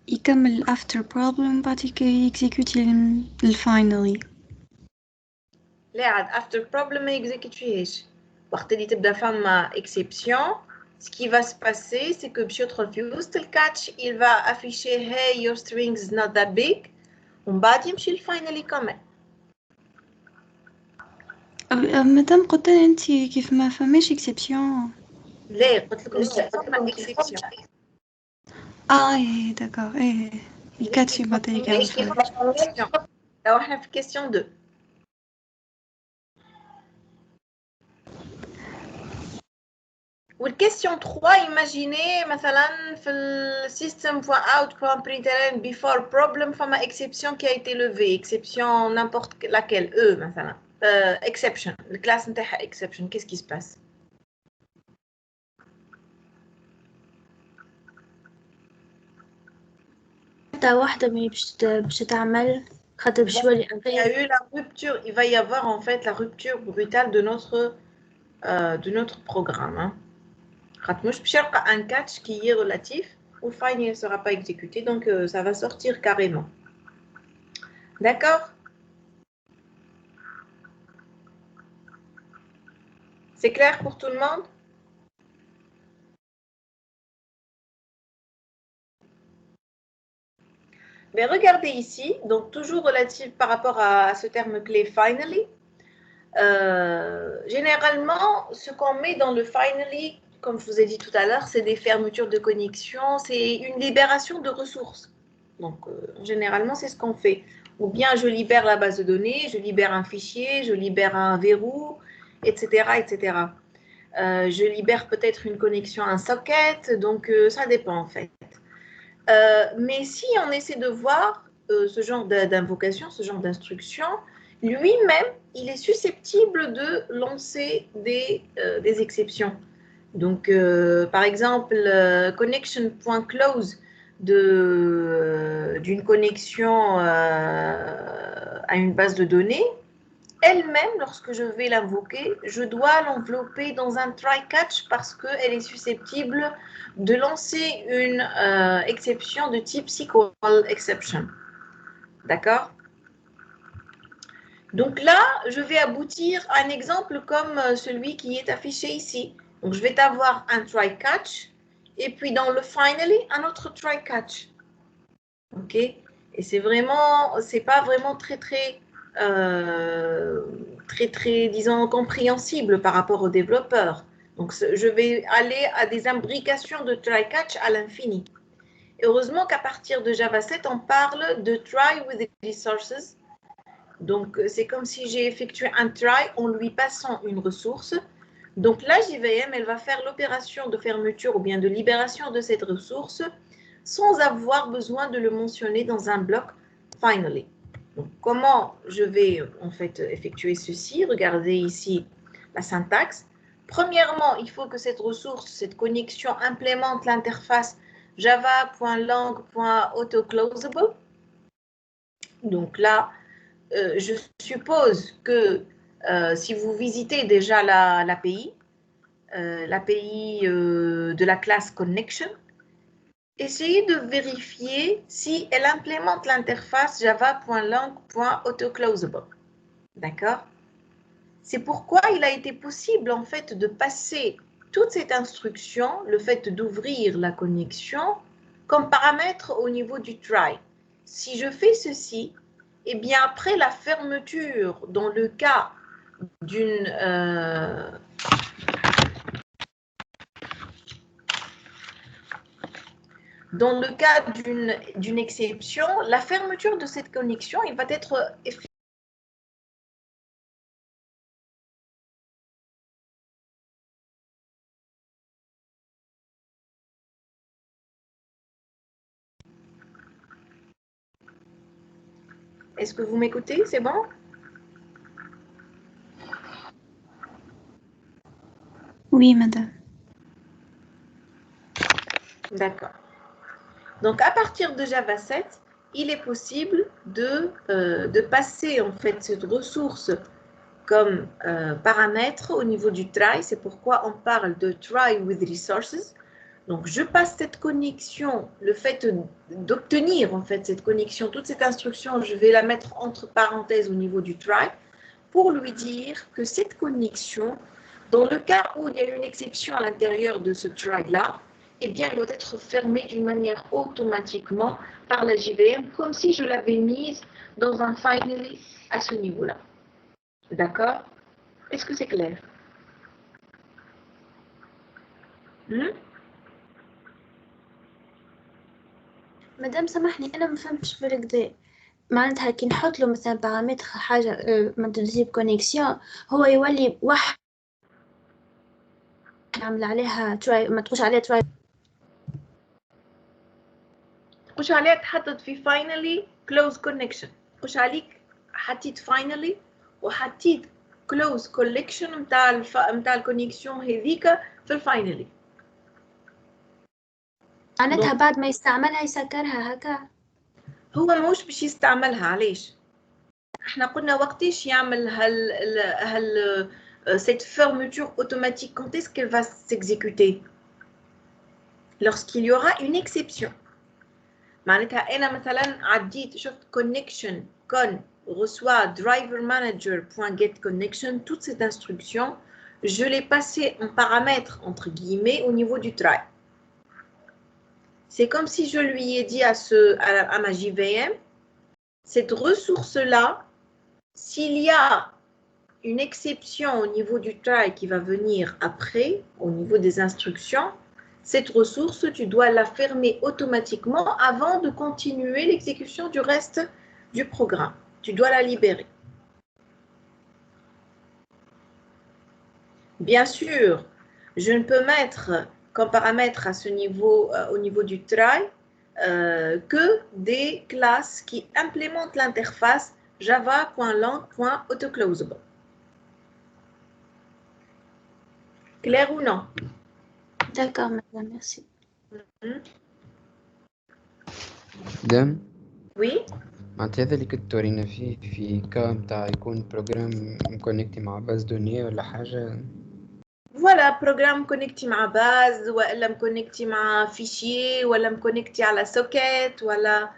يكمل after problem بعد يكزيكوت finally. لا after problem ما يكزيكوتيهاش. وقت اللي تبدا فما exception, ce qui va se passer, c'est que باش يدخل في وسط الكاتش, il va afficher hey your string is not that big. ومن بعد يمشي الفاينلي كمان. مادام قلت لي انت كيف ما فماش اكسبسيون. لا قلت لكم فما exception. ايه داكور ايه الكاتشي بعد لو احنا في question 2. والكيستيون 3 imaginez مثلا في le system.out.println before problem فما exception qui a été levée, exception n'importe laquelle, مثلا exception, الكلاس نتاعها exception, qu'est-ce qui se passe? حتى واحدة ما باش تعمل خاطر باش يولي Il y a eu la rupture, il va y avoir en fait la rupture brutale de notre programme. Hein. مش باش يلقى un catch qui est relatif ou fine ne sera pas exécuté, donc ça va sortir carrément. D'accord? C'est clair pour tout le monde? Mais regardez ici, donc toujours relatif par rapport à ce terme clé finally. Généralement, ce qu'on met dans le finally, comme je vous ai dit tout à l'heure, c'est des fermetures de connexion, c'est une libération de ressources. Donc, généralement, c'est ce qu'on fait. Ou bien je libère la base de données, je libère un fichier, je libère un verrou, etc. etc. Je libère peut-être une connexion à un socket, donc ça dépend en fait. Mais si on essaie de voir ce genre d'invocation, ce genre d'instruction, lui-même, il est susceptible de lancer des exceptions. Donc, par exemple, connection.close d'une connexion à une base de données, elle-même, lorsque je vais l'invoquer, je dois l'envelopper dans un try-catch parce qu'elle est susceptible de lancer une exception de type SQL exception. D'accord? Donc là, je vais aboutir à un exemple comme celui qui est affiché ici. Donc, je vais avoir un try-catch et puis dans le finally, un autre try-catch. OK? Et c'est pas vraiment très, disons, compréhensible par rapport aux développeurs. Donc, je vais aller à des imbrications de try-catch à l'infini. Heureusement qu'à partir de Java 7, on parle de try with resources. Donc, c'est comme si j'ai effectué un try en lui passant une ressource. Donc, la JVM, elle va faire l'opération de fermeture ou bien de libération de cette ressource sans avoir besoin de le mentionner dans un bloc finally. Donc, comment je vais en fait effectuer ceci? Regardez ici la syntaxe. Premièrement, il faut que cette ressource, cette connexion implémente l'interface java.lang.autoclosable. Donc là, je suppose que si vous visitez déjà l'API de la classe connection, essayez de vérifier si elle implémente l'interface java.lang.autoclosable. D'accord? C'est pourquoi il a été possible en fait de passer toute cette instruction, le fait d'ouvrir la connexion, comme paramètre au niveau du try. Si je fais ceci, eh bien après la fermeture, dans le cas d'une dans le cas d'une exception, la fermeture de cette connexion, il va être effectuée. Est-ce que vous m'écoutez? C'est bon? Oui, madame. D'accord. Donc, à partir de Java 7, il est possible de passer en fait cette ressource comme paramètre au niveau du try. C'est pourquoi on parle de try with resources. Donc, je passe cette connexion, le fait d'obtenir en fait cette connexion, toute cette instruction, je vais la mettre entre parenthèses au niveau du try pour lui dire que cette connexion, dans le cas où il y a une exception à l'intérieur de ce try-là, eh bien, elle doit être fermée d'une manière automatiquement par la JVM, comme si je l'avais mise dans un finally à ce niveau-là. D'accord? Est-ce que c'est clair? مدام سامحني أنا ما فهمتش بالكدا معناتها كي نحط له مثلا بارامتر حاجة ما تجيب كونيكسيون هو يولي واحد نعمل عليها تراي ما تقولش عليها تراي تقولش عليها تحطت في finally close connection. تقولش عليك حطيت finally وحطيت close collection متاع الكونيكسيون هذيك في الفاينلي. معناتها بعد ما يستعملها يسكرها هكا. هو مش باش يستعملها. علاش؟ احنا قلنا وقتاش يعمل cette fermeture automatique, quand est-ce qu'elle va s'exécuter? Lorsqu'il y aura une exception. معناتها أنا مثلا عديت شفت connection con reçoit driver manager.get connection, toute cette instruction, je l'ai passée en paramètre entre guillemets au niveau du try. C'est comme si je lui ai dit à ma JVM, cette ressource-là, s'il y a une exception au niveau du try qui va venir après, au niveau des instructions, cette ressource, tu dois la fermer automatiquement avant de continuer l'exécution du reste du programme. Tu dois la libérer. Bien sûr, je ne peux mettre comme paramètre à ce niveau, au niveau du try, que des classes qui implémentent l'interface java.lang.autoclosable. Clair ou non? D'accord, madame, merci. دام Oui. معناتها هذا اللي كنت تورينا فيه في كا متاع يكون بروجرام مكونكتي مع باز دونية ولا حاجة. Voilà, programme connecté مع base ولا مكونكتي مع fichier ولا مكونكتي على socket ولا.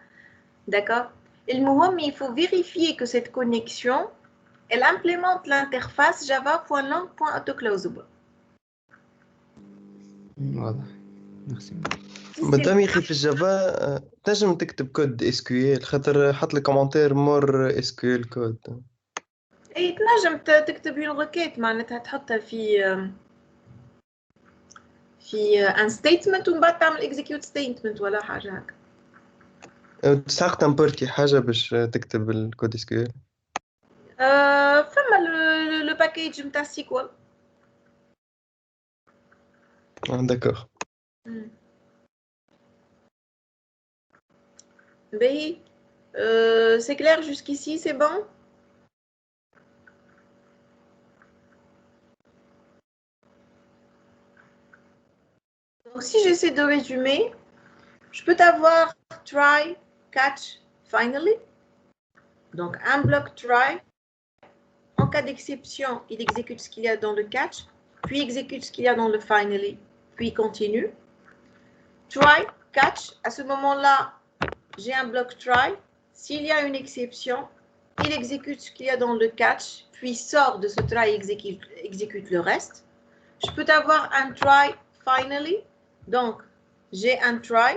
D'accord? المهم, il faut vérifier que cette connexion, elle implémente l'interface java.lang.autoclosable. واضح. ميرسي. مادام يخي في الجافا تنجم تكتب كود اس كيو ال خاطر حط لي كومونتير مور اس كيو ال كود. اي تنجم تكتب une requête معناتها تحطها في ان ستيتمنت ومن بعد تعمل execute statement ولا حاجه هكا. تستحق تمبورتي حاجه باش تكتب الكود اس كيو ال. فما لو باكيج نتاع سيكوال. داكوغ. باهي. C'est clair jusqu'ici, c'est bon? Donc, si j'essaie de résumer, je peux avoir try, catch, finally. Donc, un bloc try. En cas d'exception, il exécute ce qu'il y a dans le catch, puis exécute ce qu'il y a dans le finally, puis continue. Try, catch. À ce moment-là, j'ai un bloc try. S'il y a une exception, il exécute ce qu'il y a dans le catch, puis sort de ce try et exécute le reste. Je peux avoir un try finally. Donc, j'ai un try.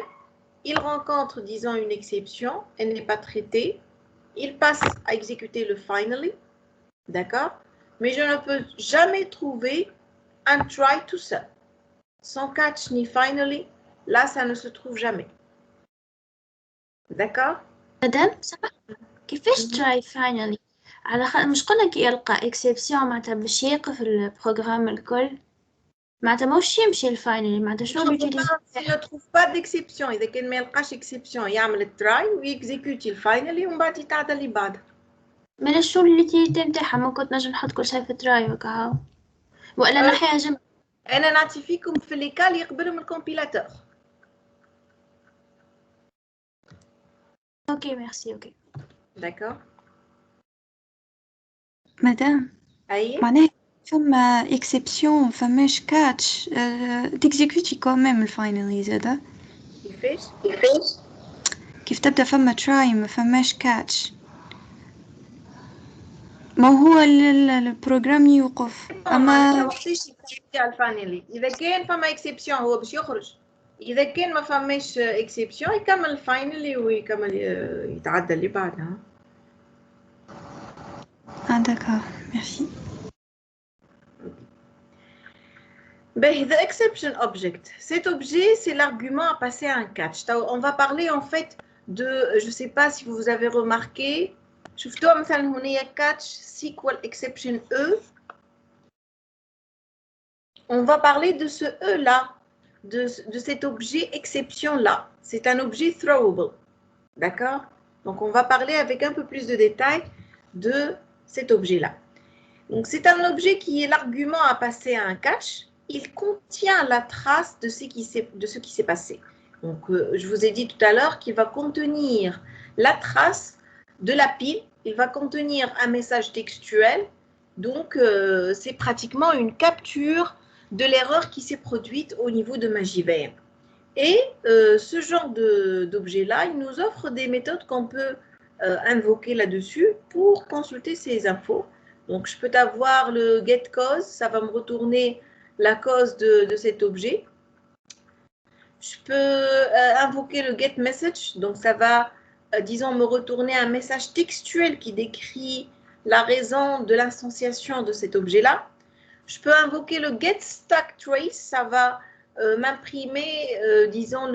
Il rencontre, disons, une exception. Elle n'est pas traitée. Il passe à exécuter le finally. D'accord? Mais je ne peux jamais trouver un try tout seul. Sans catch ni finally, là, ça ne se trouve jamais. D'accord? مدام سمح كيفاش try finally على مش قلنا يلقى exception معناتها باش يوقف البروغرام الكل معناتها موش يمشي الفاينلي معناتها شنو بيوتيليزي S'il ne trouve pas d'exception, إذا كان ما يلقاش exception يعمل التراي ويكزيكوتي الفاينلي ومن بعد يتعدى اللي بعده. من شنو اليوتيليتي نتاعها ما كنت نجم نحط كل شيء في تراي وكهو ولا نحيها جنب. أنا نعطي فيكم في اللي كان يقبلهم الكومبيلاتور. اوكي ميرسي اوكي. D'accord. مدام أي. معناها فما اكسبسيون فماش كاتش تكزيكوتي كوميم الفاينلي زادا كيفاش؟ كيف تبدا فما تراي ما فماش كاتش ما هو البروغرام يوقف اما وقتاش يكزيكوتي على الفاينلي. إذا كان فما اكسبسيون هو باش يخرج. إذا كان ما فماش اكسبسيون يكمل الفاينلي ويكمل يتعدى اللي بعدها. d'accord merci. Ben, the exception object. Cet objet, c'est l'argument à passer à un catch. On va parler en fait de, je ne sais pas si vous avez remarqué, شفتوا مثلا هنا catch SQL exception E. On va parler de ce E là, de cet objet exception là. C'est un objet throwable. D'accord? Donc on va parler avec un peu plus de détails de cet objet là. Donc c'est un objet qui est l'argument à passer à un catch. Il contient la trace de ce qui s'est passé. Donc, je vous ai dit tout à l'heure qu'il va contenir la trace de la pile. Il va contenir un message textuel. Donc, c'est pratiquement une capture de l'erreur qui s'est produite au niveau de ma JVM. Et ce genre d'objet-là, il nous offre des méthodes qu'on peut invoquer là-dessus pour consulter ces infos. Donc, je peux avoir le get cause, ça va me retourner la cause de cet objet. Je peux invoquer le get message, donc ça va, disons, me retourner un message textuel qui décrit la raison de l'instanciation de cet objet-là. Je peux invoquer le get stack trace, ça va m'imprimer, disons,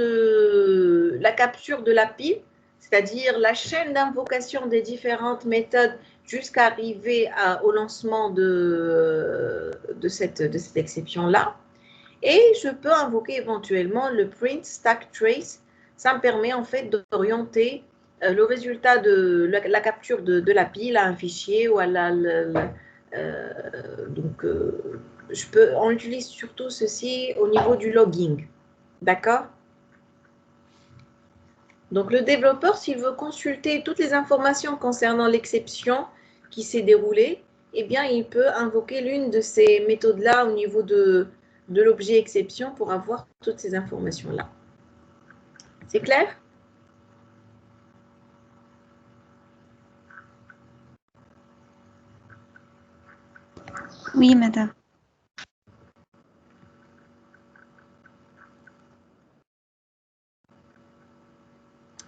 la capture de la pile, c'est-à-dire la chaîne d'invocation des différentes méthodes jusqu'à arriver au lancement de cette exception-là. Et je peux invoquer éventuellement le print stack trace. Ça me permet en fait d'orienter le résultat de la capture de la pile à un fichier ou à on utilise surtout ceci au niveau du logging. D'accord? Donc, le développeur, s'il veut consulter toutes les informations concernant l'exception qui s'est déroulée, eh bien, il peut invoquer l'une de ces méthodes-là au niveau de l'objet exception pour avoir toutes ces informations-là. C'est clair? Oui, madame.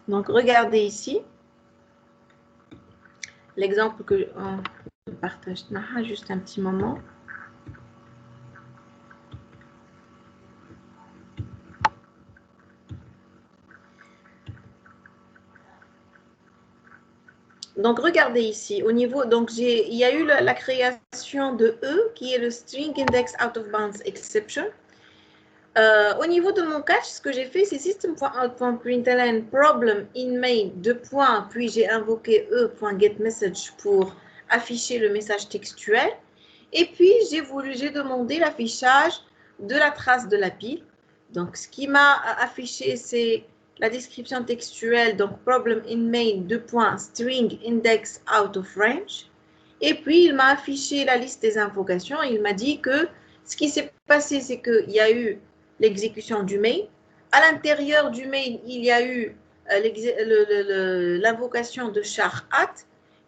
Donc, regardez ici. L'exemple que je partage juste un petit moment. Donc, regardez ici, au niveau, donc il y a eu la création de E, qui est le String Index Out of Bounds Exception. Au niveau de mon catch, ce que j'ai fait, c'est system.out.println problem in main, puis j'ai invoqué E.getMessage pour afficher le message textuel. Et puis, j'ai demandé l'affichage de la trace de la pile. Donc, ce qui m'a affiché, c'est la description textuelle, donc problem in main, string index out of range. Et puis, il m'a affiché la liste des invocations. Il m'a dit que ce qui s'est passé, c'est qu'il y a eu l'exécution du main. À l'intérieur du main, il y a eu l'invocation de char-at.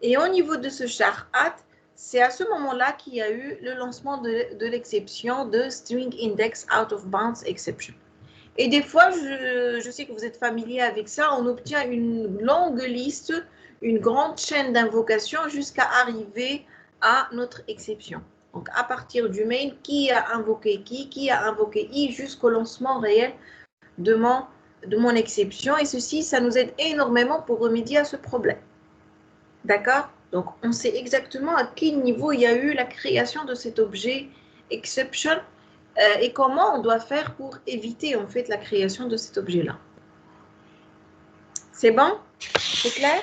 Et au niveau de ce char-at, c'est à ce moment-là qu'il y a eu le lancement de l'exception de string index out of bounds exception. Et des fois, je sais que vous êtes familier avec ça, on obtient une longue liste, une grande chaîne d'invocations jusqu'à arriver à notre exception. Donc, à partir du main, qui a invoqué qui a invoqué i, jusqu'au lancement réel de mon exception. Et ceci, ça nous aide énormément pour remédier à ce problème. D'accord? Donc, on sait exactement à quel niveau il y a eu la création de cet objet exception et comment on doit faire pour éviter en fait la création de cet objet-là. C'est bon? C'est clair?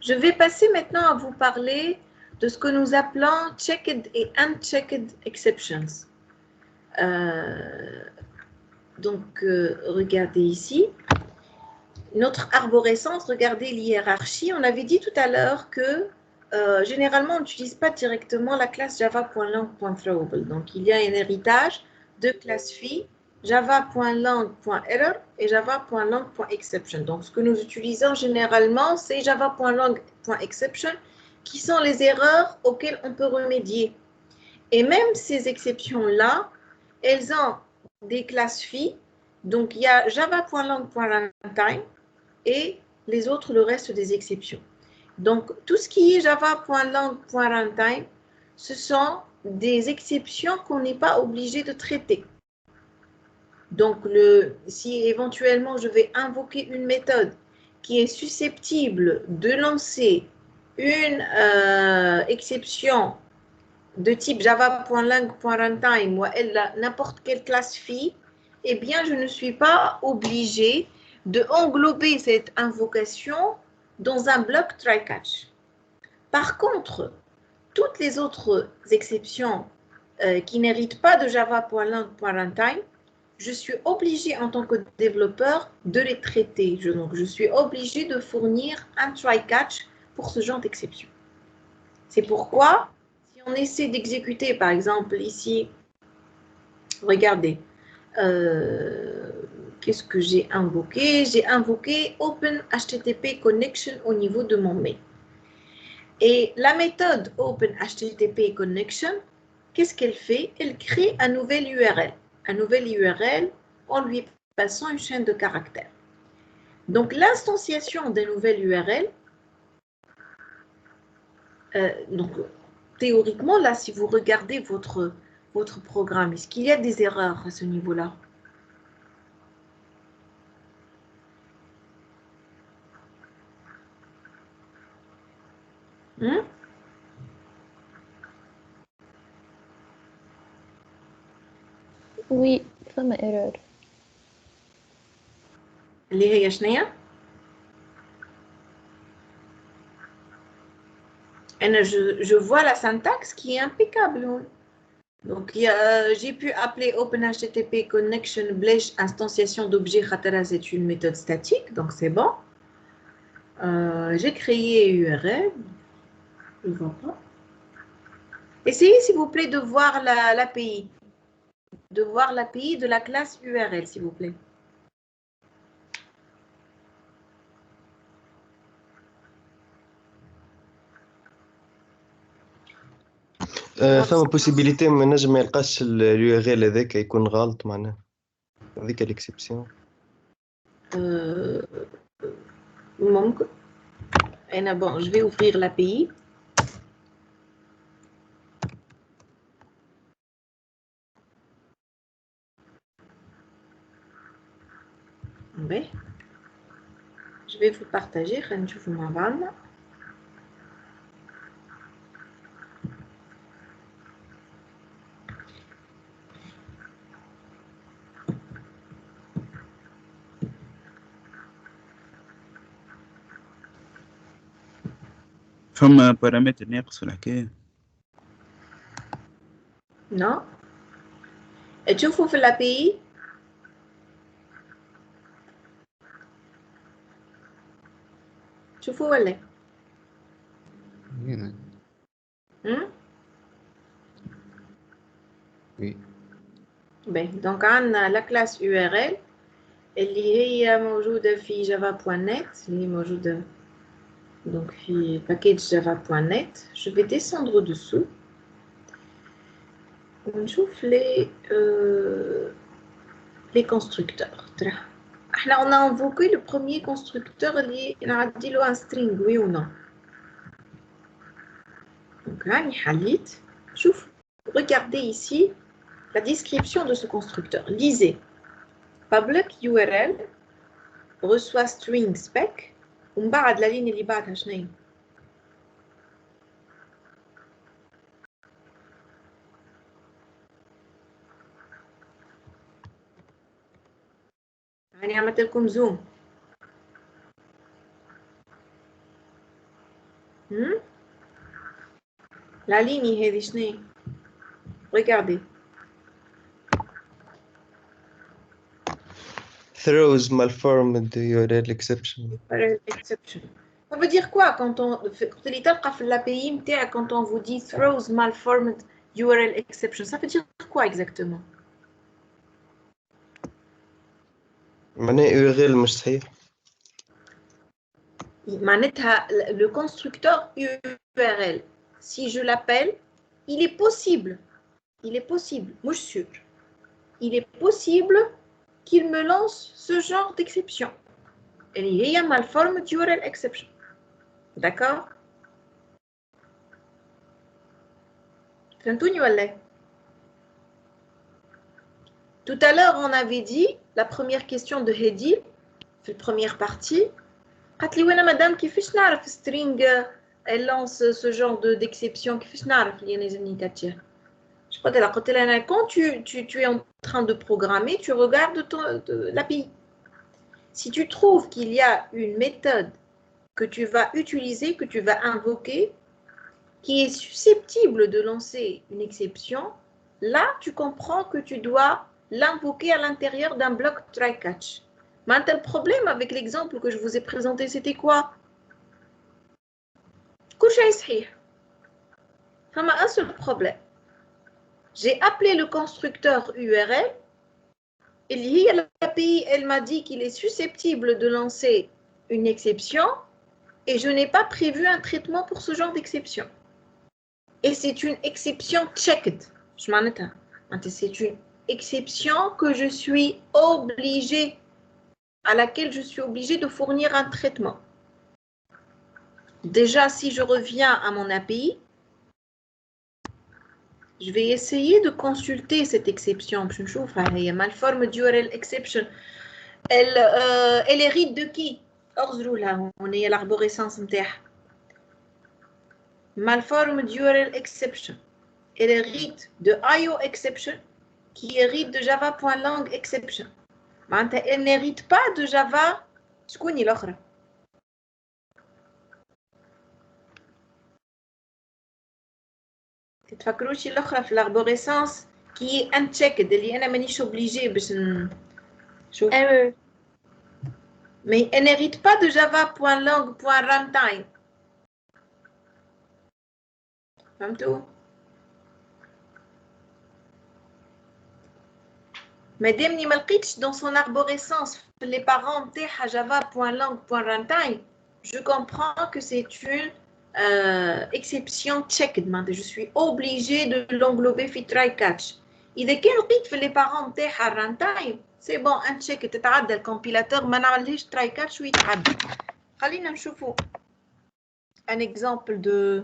Je vais passer maintenant à vous parler de ce que nous appelons checked et unchecked exceptions. Regardez ici. Notre arborescence, regardez l'hiérarchie. On avait dit tout à l'heure que généralement, on n'utilise pas directement la classe java.lang.throwable. Donc, il y a un héritage de classe phi, java.lang.error et java.lang.exception. Donc, ce que nous utilisons généralement, c'est java.lang.exception qui sont les erreurs auxquelles on peut remédier. Et même ces exceptions-là, elles ont des classes phi. Donc, il y a java.lang.runtime et les autres, le reste des exceptions. Donc, tout ce qui est java.lang.runtime, ce sont des exceptions qu'on n'est pas obligé de traiter. Donc, si éventuellement je vais invoquer une méthode qui est susceptible de lancer une exception de type java.lang.runtime ou n'importe quelle classe phi, eh bien, je ne suis pas obligée de englober cette invocation dans un bloc try-catch. Par contre, toutes les autres exceptions qui n'héritent pas de java.lang.runtime, je suis obligée en tant que développeur de les traiter. Donc, je suis obligée de fournir un try-catch pour ce genre d'exception. C'est pourquoi, si on essaie d'exécuter, par exemple, ici, regardez, qu'est-ce que j'ai invoqué? J'ai invoqué OpenHTTP Connection au niveau de mon mail. Et la méthode OpenHTTP Connection, qu'est-ce qu'elle fait? Elle crée un nouvel URL. Un nouvel URL en lui passant une chaîne de caractères. Donc, l'instanciation d'un nouvel URL, théoriquement, là, si vous regardez votre programme, est-ce qu'il y a des erreurs à ce niveau-là? Oui, فما erreur. اللي هي شنية؟ Je vois la syntaxe qui est impeccable. Donc, j'ai pu appeler OpenHTTP Connection Bleach instanciation d'objet Khatara, c'est une méthode statique, donc c'est bon. J'ai créé URL. Je ne vois pas. Essayez, s'il vous plaît, de voir l'API. De voir l'API de la classe URL, s'il vous plaît. فما possibilité ما نجم ما يلقاش اليو ار ال هذاك يكون غلط معناها هذيك الاكسبسيون ممكن انا bon je vais ouvrir l'API Oui. Je vais vous partager. Je vous m'envoie. فما بارامتر ناقص ولا حكاية؟ Non. Et tu fais l'API. Tu fais où elle est? Oui. Ben, donc on a la classe URL اللي هي موجودة في java.net اللي هي موجودة donc في package java.net. Je vais descendre dessous. ونشوف les constructeurs. On a invoqué le premier constructeur اللي نعدي له un string, oui ou non. Donc راني حليت. شوف, regardez ici la description de ce constructeur. Lisez. Public URL reçoit string spec ومن بعد la ligne اللي بعدها شنو هي؟ راني عملت لكم زوم. La ligne هذه شنو هي؟ Regardez. throws malformed URL exception. Exception. Ça veut dire quoi quand on l'API quand on vous dit throws malformed URL exception? Ça veut dire quoi exactement? معناه URL مش صحيح. معناتها le constructeur URL, si je l'appelle, il est possible, moi je suis sûr, il est possible qu'il me lance ce genre d'exception. Il y a malformed URL exception. D'accord? Tout à l'heure, on avait dit la première question de Hedi, la première partie. Madame, qui fait string, elle lance ce genre d'exception. Je crois que quand tu es en train de programmer, tu regardes l'API. Si tu trouves qu'il y a une méthode que tu vas utiliser, que tu vas invoquer, qui est susceptible de lancer une exception, là, tu comprends que tu dois l'invoquer à l'intérieur d'un bloc try-catch. Maintenant, le problème avec l'exemple que je vous ai présenté, c'était quoi? Il y a un seul problème. J'ai appelé le constructeur URL, et l'API, elle m'a dit qu'il est susceptible de lancer une exception, et je n'ai pas prévu un traitement pour ce genre d'exception. Et c'est une exception checked. C'est une exception que je suis obligée, à laquelle je suis obligée de fournir un traitement. Déjà, si je reviens à mon API, je vais essayer de consulter cette exception. Il y a malformed URL exception. Elle hérite de qui? On est à l'arborescence. Malformed URL exception. Elle hérite de IO exception qui hérite de java.lang exception. Elle n'hérite pas de Java. شكون الأخرى؟ تتفكروش الأخرى في l'arborescence qui est unchecked اللي أنا مانيش obligée باش نشوف. Error. Mais elle n'hérite pas de java.lang.runtime. فهمتوا؟ مادامني ما لقيتش dans son arborescence les parents نتاعها java.lang.runtime, je comprends que c'est une exception checked. Je suis obligée de l'englober في try catch. إذا كان لقيت في les parents نتاعها runtime, c'est bon, unchecked تتعدى الكمبيلاتور ما نعملهاش try catch ويتعدى. خلينا نشوفوا un exemple de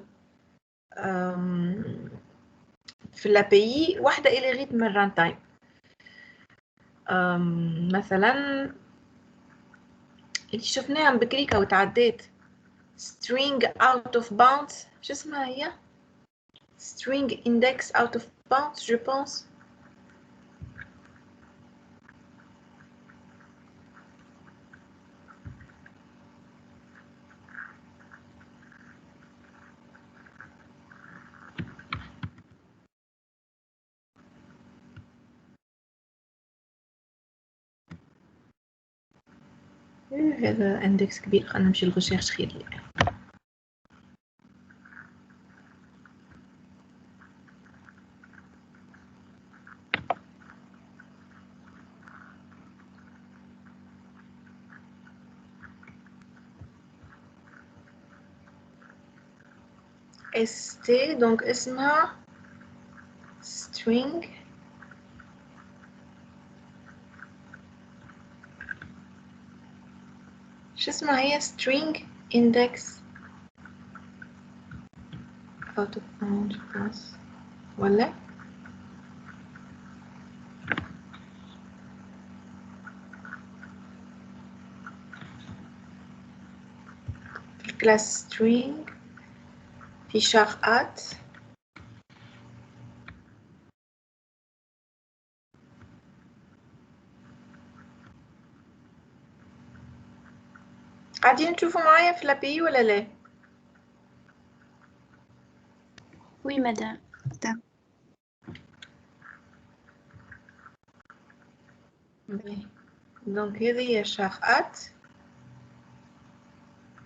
في l'API واحدة اللي hérite من runtime. مثلا اللي شفناها من بكريكا وتعديت. string out of bounds. شو اسمها هي؟ string index out of bounds, je pense. هذا اندكس كبير، خلينا نمشي للغشيرش خير لي. st donc اسمها string شو اسمها هي؟ string index out of bounds ولا في الكلاس string في شرحات قاعدين تشوفوا معايا في الابي ولا لا؟ Oui, madame. Donc هذه هي شرحات.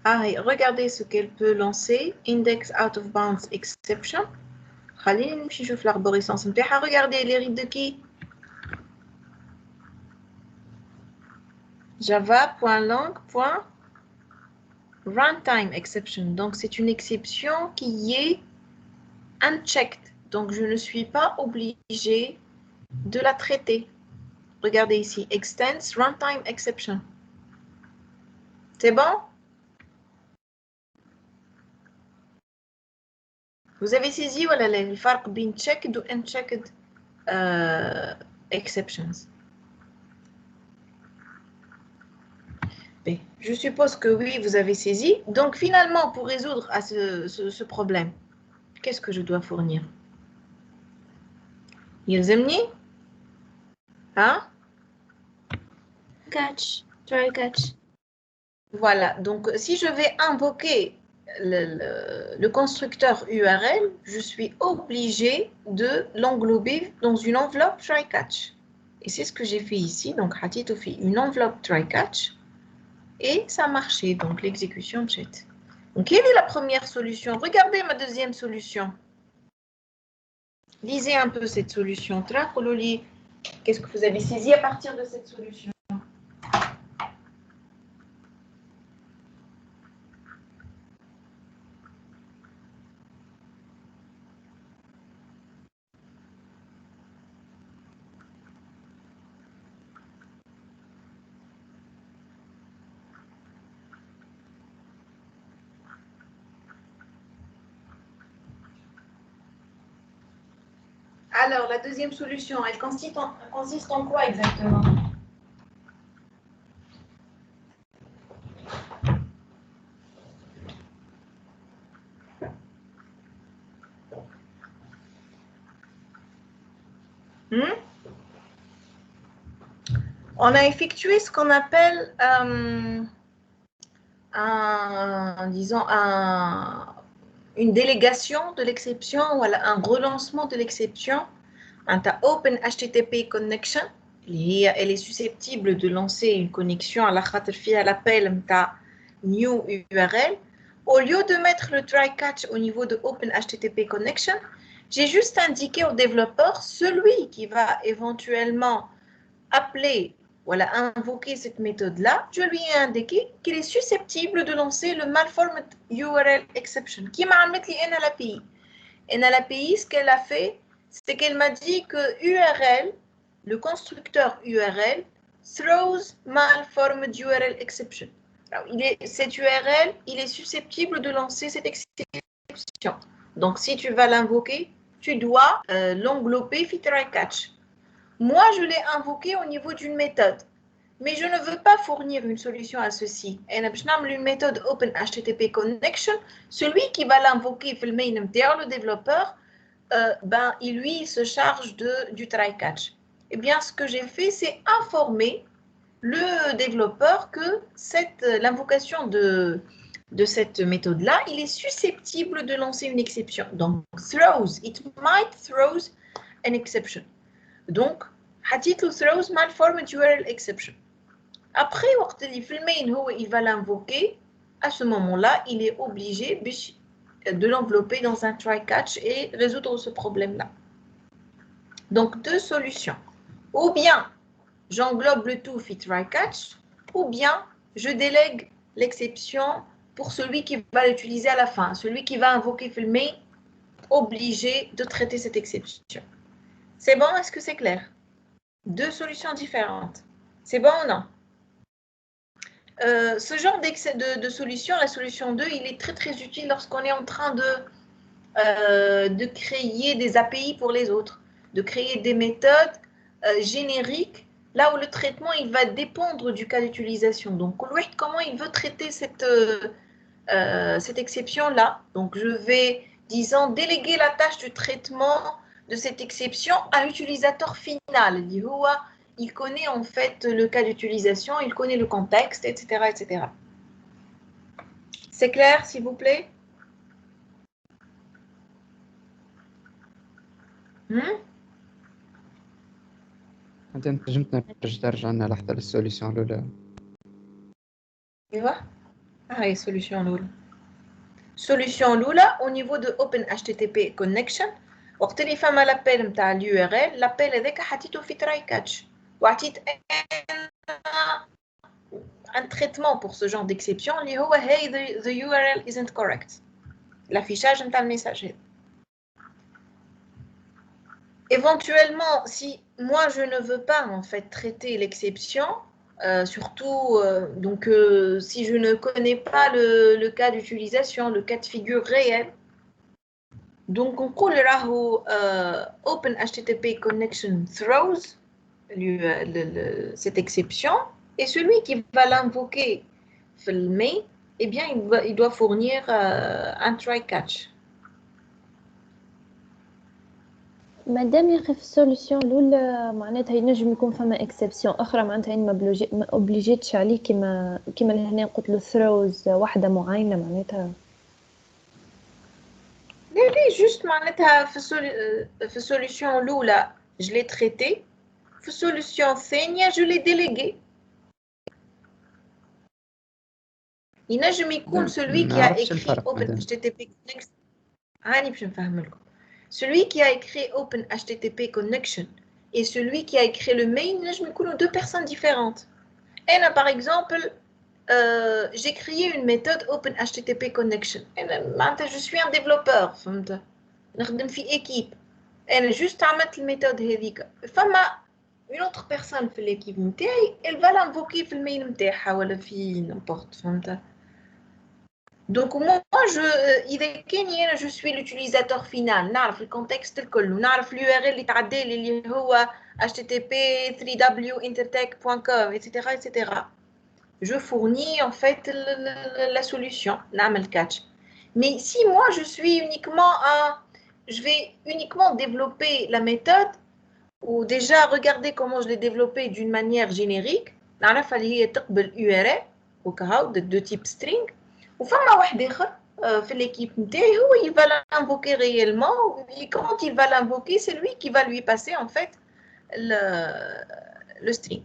regardez ce qu'elle peut lancer. Index out of bounds exception. خليني نمشي نشوف l'arborescence نتاعها. Regardez les rides de qui? Java.lang.runtime exception. Donc c'est une exception qui est unchecked. Donc je ne suis pas obligée de la traiter. Regardez ici, extends runtime exception. C'est bon? Vous avez saisi ولا لا الفرق بين checked و unchecked exceptions? Mais je suppose que oui, vous avez saisi. Donc finalement, pour résoudre à ce problème, qu'est-ce que je dois fournir? يلزمني؟ Hein? catch, try catch. Voilà, donc si je vais invoquer le constructeur URL, je suis obligée de l'englober dans une enveloppe try-catch. Et c'est ce que j'ai fait ici. Donc, Hatito fait une enveloppe try-catch. Et ça a marché. Donc, l'exécution chat. Donc, quelle est la première solution? Regardez ma deuxième solution. Lisez un peu cette solution. Qu'est-ce que vous avez saisi à partir de cette solution? Alors, la deuxième solution, elle consiste en quoi exactement? On a effectué ce qu'on appelle une délégation de l'exception ou un relancement de l'exception. Un Open HTTP connection, elle est susceptible de lancer une connexion à l'appel new URL. Au lieu de mettre le try catch au niveau de Open HTTP connection, j'ai juste indiqué au développeur celui qui va éventuellement appeler ou invoquer cette méthode-là. Je lui ai indiqué qu'il est susceptible de lancer le malformed URL exception qui m'a amené à l'API. Et à l'API, ce qu'elle a fait, c'est qu'elle m'a dit que URL, le constructeur URL, throws malformed URL exception. Alors, cette URL, il est susceptible de lancer cette exception. Donc, si tu vas l'invoquer, tu dois l'englober fit try catch. Moi, je l'ai invoqué au niveau d'une méthode. mais je ne veux pas fournir une solution à ceci. Et je vais une méthode OpenHTTP Connection. Celui qui va l'invoquer, le développeur, il se charge du try-catch. Eh bien, ce que j'ai fait, c'est informer le développeur que l'invocation de cette méthode-là, il est susceptible de lancer une exception. Donc, it might throw an exception. Donc, throws malformed URL exception. Après, il va l'invoquer. À ce moment-là, il est obligé de l'envelopper dans un try-catch et résoudre ce problème-là. Donc, deux solutions. Ou bien, j'englobe le tout fit try-catch, ou bien, je délègue l'exception pour celui qui va l'utiliser à la fin. Celui qui va invoquer filmer, obligé de traiter cette exception. C'est bon? Est-ce que c'est clair? Deux solutions différentes. C'est bon ou non? Ce genre de solution, la solution 2, il est très très utile lorsqu'on est en train de créer des API pour les autres, de créer des méthodes génériques, là où le traitement il va dépendre du cas d'utilisation. Donc, comment il veut traiter cette exception-là. Donc, je vais, disons, déléguer la tâche du traitement de cette exception à l'utilisateur final. Il connaît en fait le cas d'utilisation, il connaît le contexte, etc. etc. C'est clair, s'il vous plaît? انت نجم ترجع لنا لحظة للسوليسيون الأولى. ايوه هاي solution الأولى. Solution الأولى au niveau de OpenHTTP connection وقت اللي فما l'appel نتاع l'URL l'appel هذاك حطيته في try catch وعطيت un traitement pour ce genre d'exception اللي هو hey the URL isn't correct. L'affichage نتاع الميساج هذا. Éventuellement, si moi je ne veux pas en fait traiter l'exception, surtout si je ne connais pas le cas d'utilisation, le cas de figure réel, donc on peut OpenHTTP connection throws cette exception et celui qui va l'invoquer filmer, eh bien il doit fournir un try catch. مادام يا اخي في السوليسيون الاولى معناتها ينجم يكون فما اكسبسيون اخرى معناتها ما اوبليجيتش عليه كيما هنا قلت له ثروز واحده معينه معناتها ليه جوست معناتها في السوليسيون الاولى je l'ai traité في السوليسيون الثانيه je l'ai délégué. ينجم يكون celui qui a écrit OpenHTTP connection هاني باش نفهم لكم. Celui qui a écrit OpenHTTP connection et celui qui a écrit le mail, je me connais deux personnes différentes. Et là, par exemple, j'ai créé une méthode OpenHTTP connection. Et là, je suis un développeur. Je suis une équipe. Et juste à mettre la méthode هذيك. Une autre personne في l'équipe نتاعي, elle va l'invoquer في الميل نتاعها ولا في n'importe. فهمت؟ Donc moi je suis l'utilisateur final, نعرف le contexte الكل ونعرف l'URL اللي تعدى لي اللي هو http://3wintertech.com etc etc. Je fournis en fait la solution, نعمل catch. Mais si moi je vais uniquement développer la méthode ou déjà regarder comment je l'ai développée d'une manière générique, نعرف اللي هي تقبل URL وكهو de type string. وفما واحد اخر في l'équipe نتاعي هو il va l'invoquer réellement et quand il va l'invoquer c'est lui qui va lui passer en fait le string.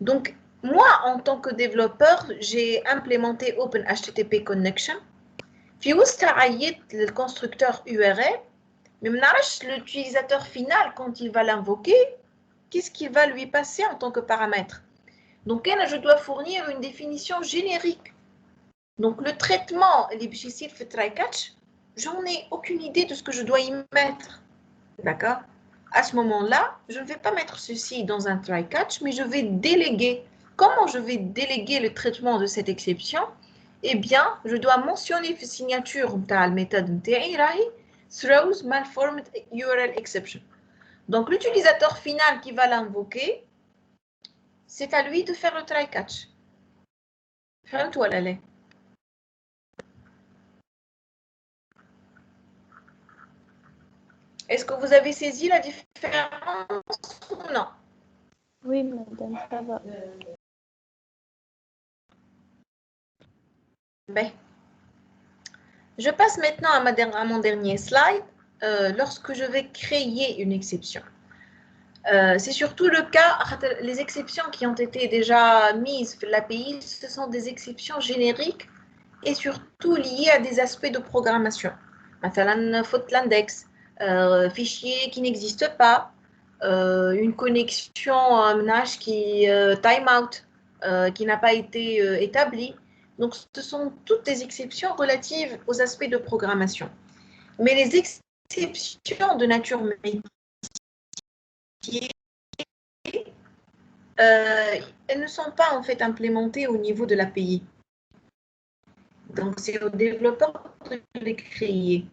Donc moi en tant que développeur j'ai implémenté OpenHTTP connection في وسط عيط للconstructeur URL mais ما نعرفش l'utilisateur final quand il va l'invoquer qu'est-ce qu'il va lui passer en tant que paramètre. Donc là je dois fournir une définition générique. Donc, le traitement, les BGC fait try catch, j'en ai aucune idée de ce que je dois y mettre. D'accord? À ce moment-là, je ne vais pas mettre ceci dans un try catch, mais je vais déléguer. Comment je vais déléguer le traitement de cette exception? Eh bien, je dois mentionner la signature de la méthode throws malformed URL exception. Donc, l'utilisateur final qui va l'invoquer, c'est à lui de faire le try catch. فهمت ولا لا؟ Est-ce que vous avez saisi la différence ou non? Oui, madame, ça va. Ben, je passe maintenant à mon dernier slide. Lorsque je vais créer une exception. C'est surtout le cas, les exceptions qui ont été déjà mises sur l'API, ce sont des exceptions génériques et surtout liées à des aspects de programmation. مثلا, faute l'index, fichier qui n'existe pas, une connexion NAS qui timeout, qui n'a pas été établie. Donc, ce sont toutes des exceptions relatives aux aspects de programmation. Mais les exceptions de nature métier, elles ne sont pas en fait implémentées au niveau de l'API. Donc, c'est aux développeurs de les créer.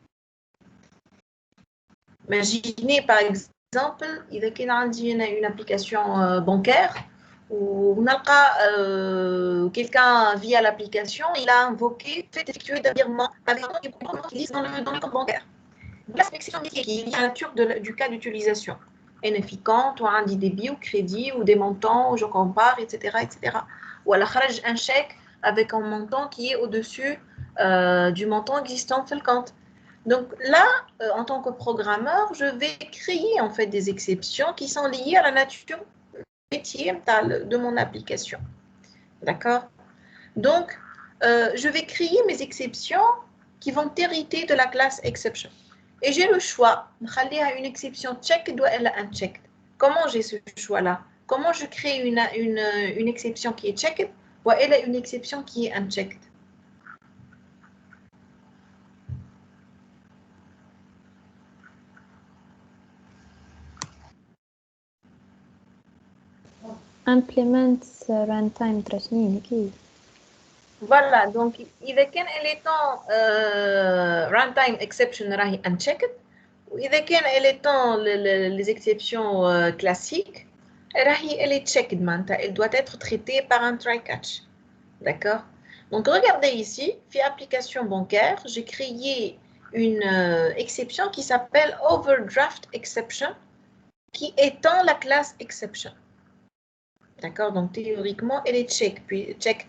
Imaginez par exemple, il y a une application bancaire où quelqu'un via l'application, il a invoqué fait effectuer des virements avec un nom qui existe dans le compte bancaire. La sélection qui est la nature du cas d'utilisation. NFI compte, ou un débit ou crédit, ou des montants, ou je compare, etc. etc. Ou alors un chèque avec un montant qui est au-dessus du montant existant sur le compte. Donc là, en tant que programmeur, je vais créer en fait des exceptions qui sont liées à la nature métier de mon application. D'accord? Donc, je vais créer mes exceptions qui vont hériter de la classe exception. Et j'ai le choix, une exception checked ou unchecked. Comment j'ai ce choix-là? Comment je crée une exception qui est checked ou une exception qui est unchecked? implement runtime ترشنين كي Voilà, donc إذا كان elle est en runtime exception راهي unchecked وإذا كان elle est en les exceptions classiques راهي elle est checked معناتها elle doit être traitée par un try catch. D'accord? Donc regardez ici, في application bancaire, j'ai créé une exception qui s'appelle overdraft exception qui étend la classe exception. D'accord? Donc, théoriquement, elle est checked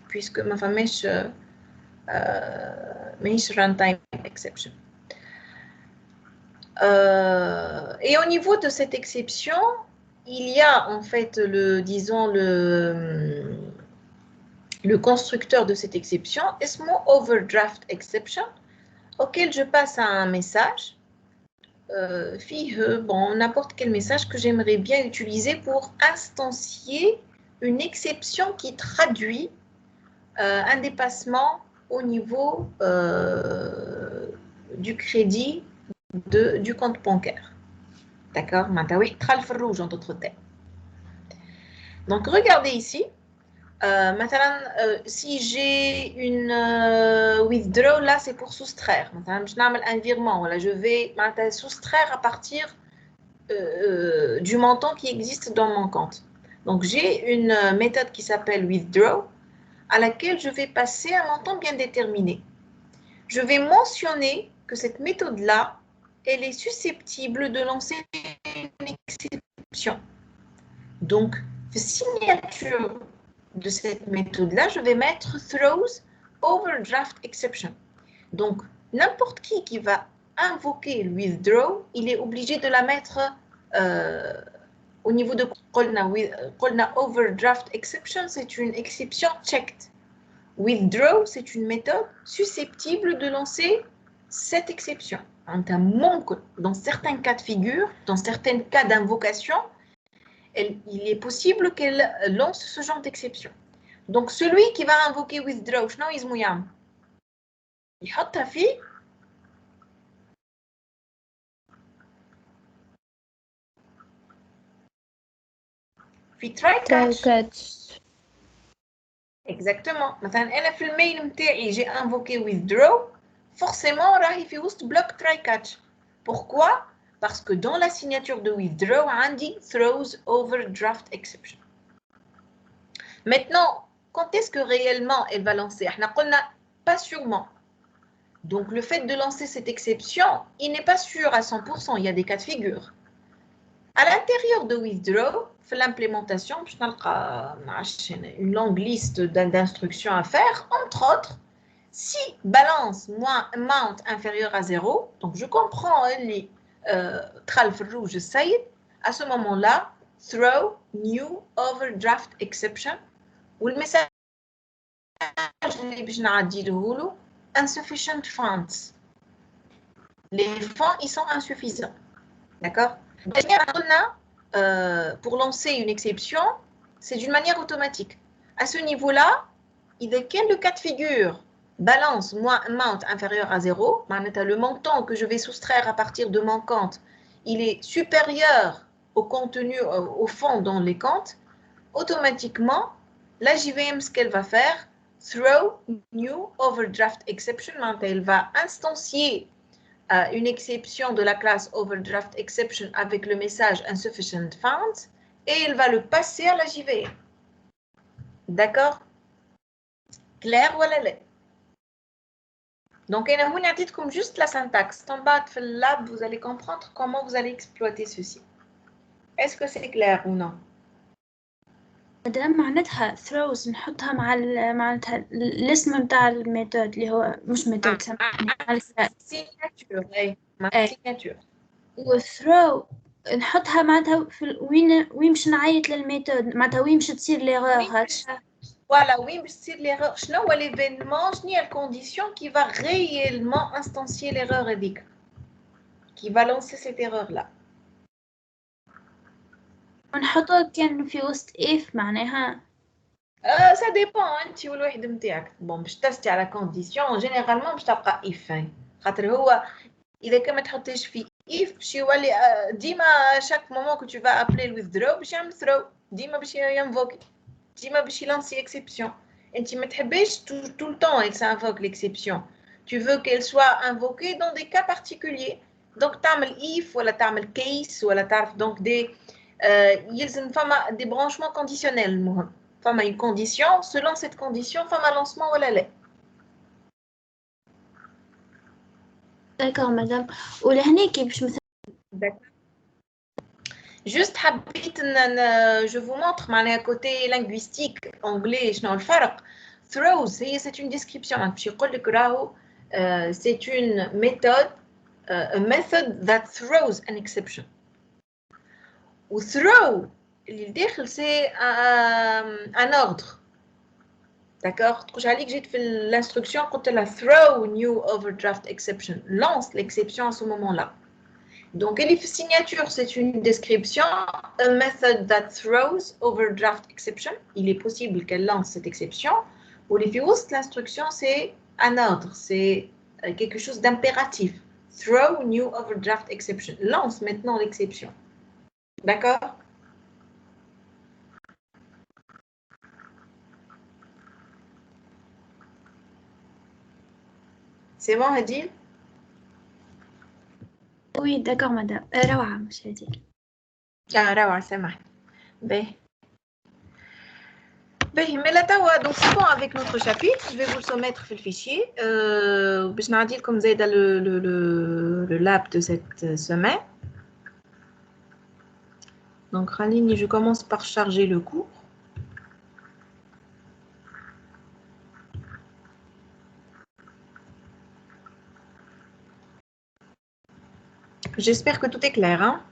puisque ma femme est runtime exception. Et au niveau de cette exception, il y a en fait le constructeur de cette exception, اسمه overdraft exception, auquel je passe un message. N'importe quel message que j'aimerais bien utiliser pour instancier une exception qui traduit un dépassement au niveau du crédit du compte bancaire. D'accord? Rouge en d'autres termes. Donc, regardez ici. Si j'ai une withdraw, là, c'est pour soustraire. Je vais un virement. Voilà, je vais soustraire à partir du montant qui existe dans mon compte. Donc, j'ai une méthode qui s'appelle withdraw, à laquelle je vais passer un montant bien déterminé. Je vais mentionner que cette méthode-là, elle est susceptible de lancer une exception. Donc, signature de cette méthode-là, je vais mettre throws overdraft exception. Donc, n'importe qui va invoquer le withdraw, il est obligé de la mettre au niveau de overdraft exception, c'est une exception checked. Withdraw, c'est une méthode susceptible de lancer cette exception. Un manque dans certains cas de figure, dans certains cas d'invocation, il est possible qu'elle lance ce genre d'exception. Donc, celui qui va invoquer withdraw, شنو يسمو يعمل؟ يحطها في try catch. Exactement. مثلا أنا في الميل متاعي j'ai invoqué withdraw, forcément راهي في وسط bloc try catch. Pourquoi? Parce que dans la signature de withdraw, عندي throws overdraft exception. Maintenant, quand est-ce que réellement elle va lancer? Pas sûrement. Donc, le fait de lancer cette exception, il n'est pas sûr à 100%. Il y a des cas de figure. À l'intérieur de withdraw, l'implémentation, une longue liste d'instructions à faire, entre autres, si balance moins amount inférieur à 0, donc je comprends les rouge à ce moment-là, throw new overdraft exception, ou le message insufficient funds. Les fonds, ils sont insuffisants. D'accord? Pour lancer une exception, c'est d'une manière automatique. À ce niveau-là, il est quel le cas de figure? Balance moins amount inférieur à 0, le montant que je vais soustraire à partir de mon compte, il est supérieur au contenu, au fond dans les comptes, automatiquement, la JVM, ce qu'elle va faire, throw new overdraft exception, elle va instancier une exception de la classe overdraft exception avec le message insufficient funds et elle va le passer à la JVM. D'accord? Clair ou la? Donc, je vais juste la syntaxe. En bas de lab, vous allez comprendre comment vous allez exploiter ceci. Est-ce que c'est clair ou non? مادام معناتها throws نحطها معناتها الاسم نتاع الميثود اللي هو مش ميثود سامحني signature signature وثرو نحطها معناتها في وين باش نعيط للميثود معناتها وين باش تصير ليغور Voilà, oui, c'est l'erreur. Je vois l'événement, je n'ai la condition qui va réellement instancier l'erreur édique, qui va lancer cette erreur-là. ونحطها كان في وسط if معناها Ça dépend, انت والواحد نتاعك. بون باش تستي على كونديسيون جينيرالمون باش تبقى if. خاطر هو اذا كان ما تحطيش في if باش يولي ديما chaque moment que tu vas appeler le withdraw باش يعمل throw. ديما باش ينفوكي. ديما باش يلانسي exception. انت ما تحبيش tout le temps elle s'invoque l'exception. Tu veux qu'elle soit invoquée dans des cas particuliers. Donc تعمل if ولا تعمل case ولا تعرف donc des يلزم فما des branchements conditionnels المهم. فما une condition, selon cette condition فما lancement ولا لا. d'accord madame ولهنيك باش مثلا Juste حبيت je vous montre معناها côté linguistique anglais شنو الفرق. Throws هي c'est une description باش يقول لك راهو c'est une méthode a method that throws an exception. و throw اللي داخل c'est un ordre. D'accord? تقولش عليك جيت في l'instruction قلت لها throw new overdraft exception. Lance l'exception à ce moment-là. Donc, elle est signature, c'est une description, a method that throws overdraft exception. Il est possible qu'elle lance cette exception. Ou les fios, l'instruction, c'est un ordre, c'est quelque chose d'impératif. Throw new overdraft exception. Lance maintenant l'exception. D'accord? C'est bon, Hadil? oui d'accord madame روعة مش هذيك روعة سامحني. باهي. Mais là, donc c'est bon avec notre chapitre. Je vais vous le soumettre dans le fichier. Je vais vous dire comme c'est le lab de cette semaine. Donc, Raline, je commence par charger le cours. J'espère que tout est clair, hein?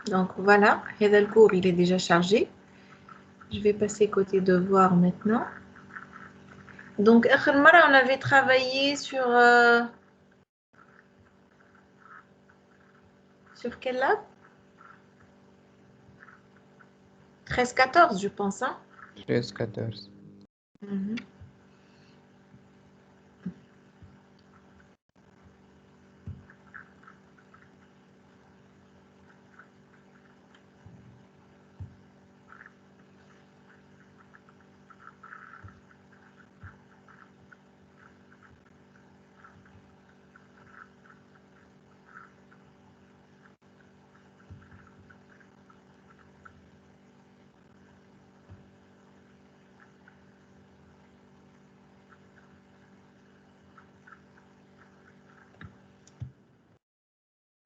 Donc voilà, le cours il est déjà chargé. Je vais passer côté devoir maintenant. Donc, on avait travaillé sur quel lab? 13-14, je pense, hein? 13-14.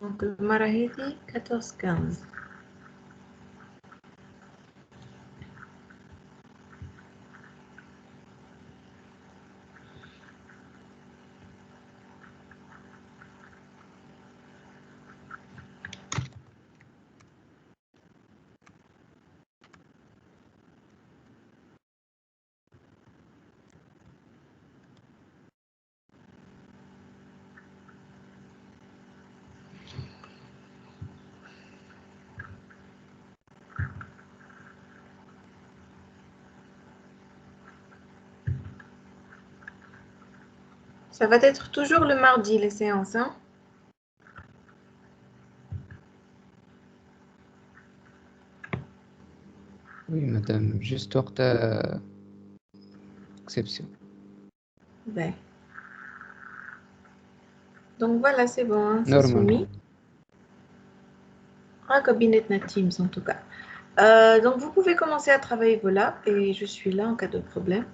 دونك المرة هذه 14-15. Ça va être toujours le mardi, les séances. Hein? Oui, madame, juste وقتها exception. Ben. Donc voilà, c'est bon, hein, c'est Normal. soumis. Un cabinet de Teams en tout cas. Donc vous pouvez commencer à travailler vos labs et je suis là en cas de problème.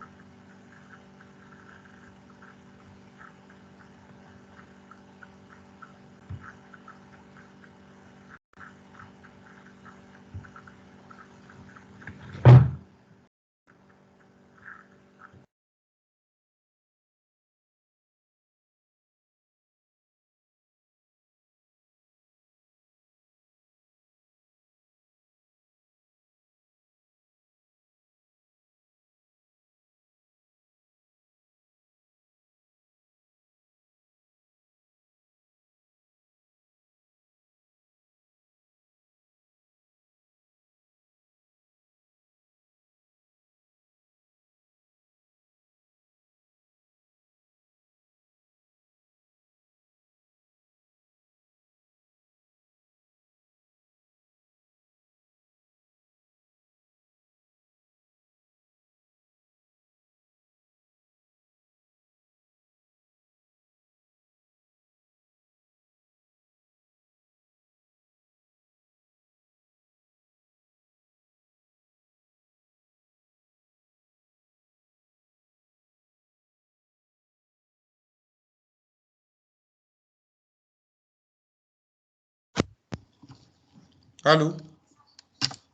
الو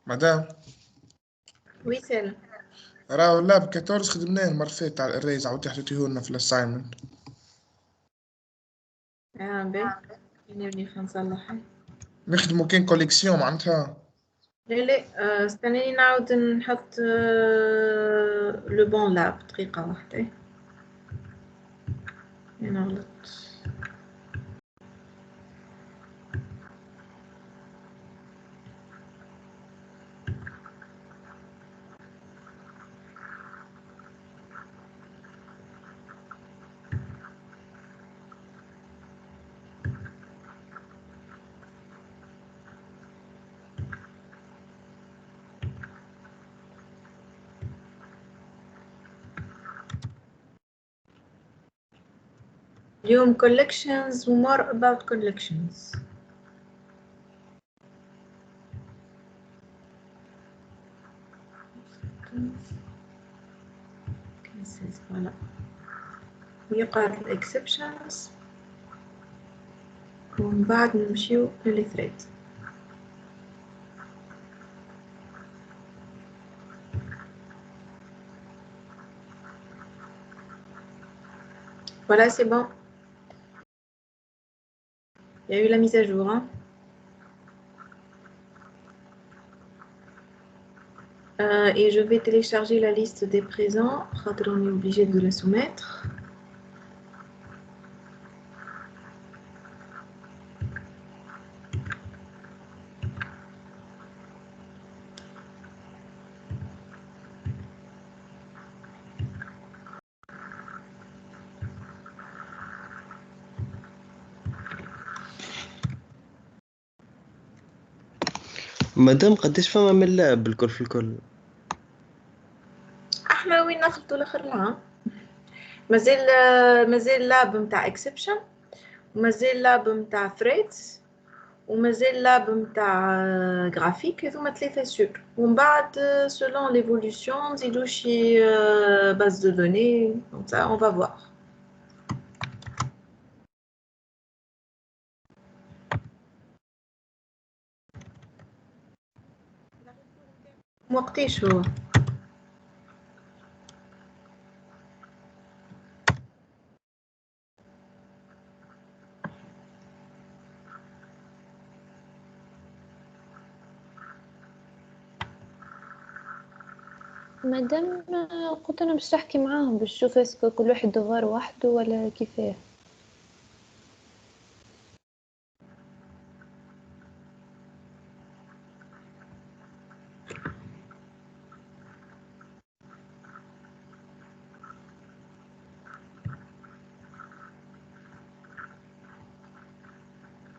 مدام Oui, c'est elle. راهو اللاب 14 خدمناه المرة اللي فاتت على الريز عاودتي حطيتيهولنا في الاساينمنت. Ah ben, نبني نصلحها. نخدمو كان كوليكسيون معناتها. لا استناني نعاود نحط لو بون لاب دقيقة واحدة. أنا غلطت. اليوم collections و more about collections. Voilà. ويقعد exceptions ومن بعد نمشيو للثريد. Voilà, c'est bon. Il y a eu la mise à jour. Hein. Et je vais télécharger la liste des présents. On est obligé de la soumettre. مدام قداش فما من لعب الكل في الكل؟ احنا وين نخلطوا الاخر العام. مازال لاب نتاع اكسبشن ومازال لاب نتاع ثريدز ومازال لاب نتاع جرافيك. هذوما 3 سور ومن بعد selon l'évolution نزيدو شي base de données. Donc ça on va voir. وقتاش هو؟ مادام قلت انا باش نحكي معاهم باش نشوف اسكو كل واحد دوار وحده ولا كيفاه.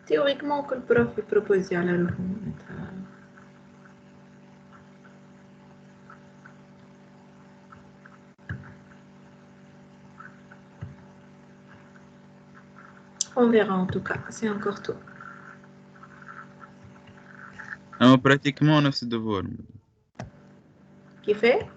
تيوريكمون كل بروف يبروبوزي على روحو معناتها. On verra en tout cas, c'est encore tôt. اما براتيكمون نفس الدفور. كيفاه؟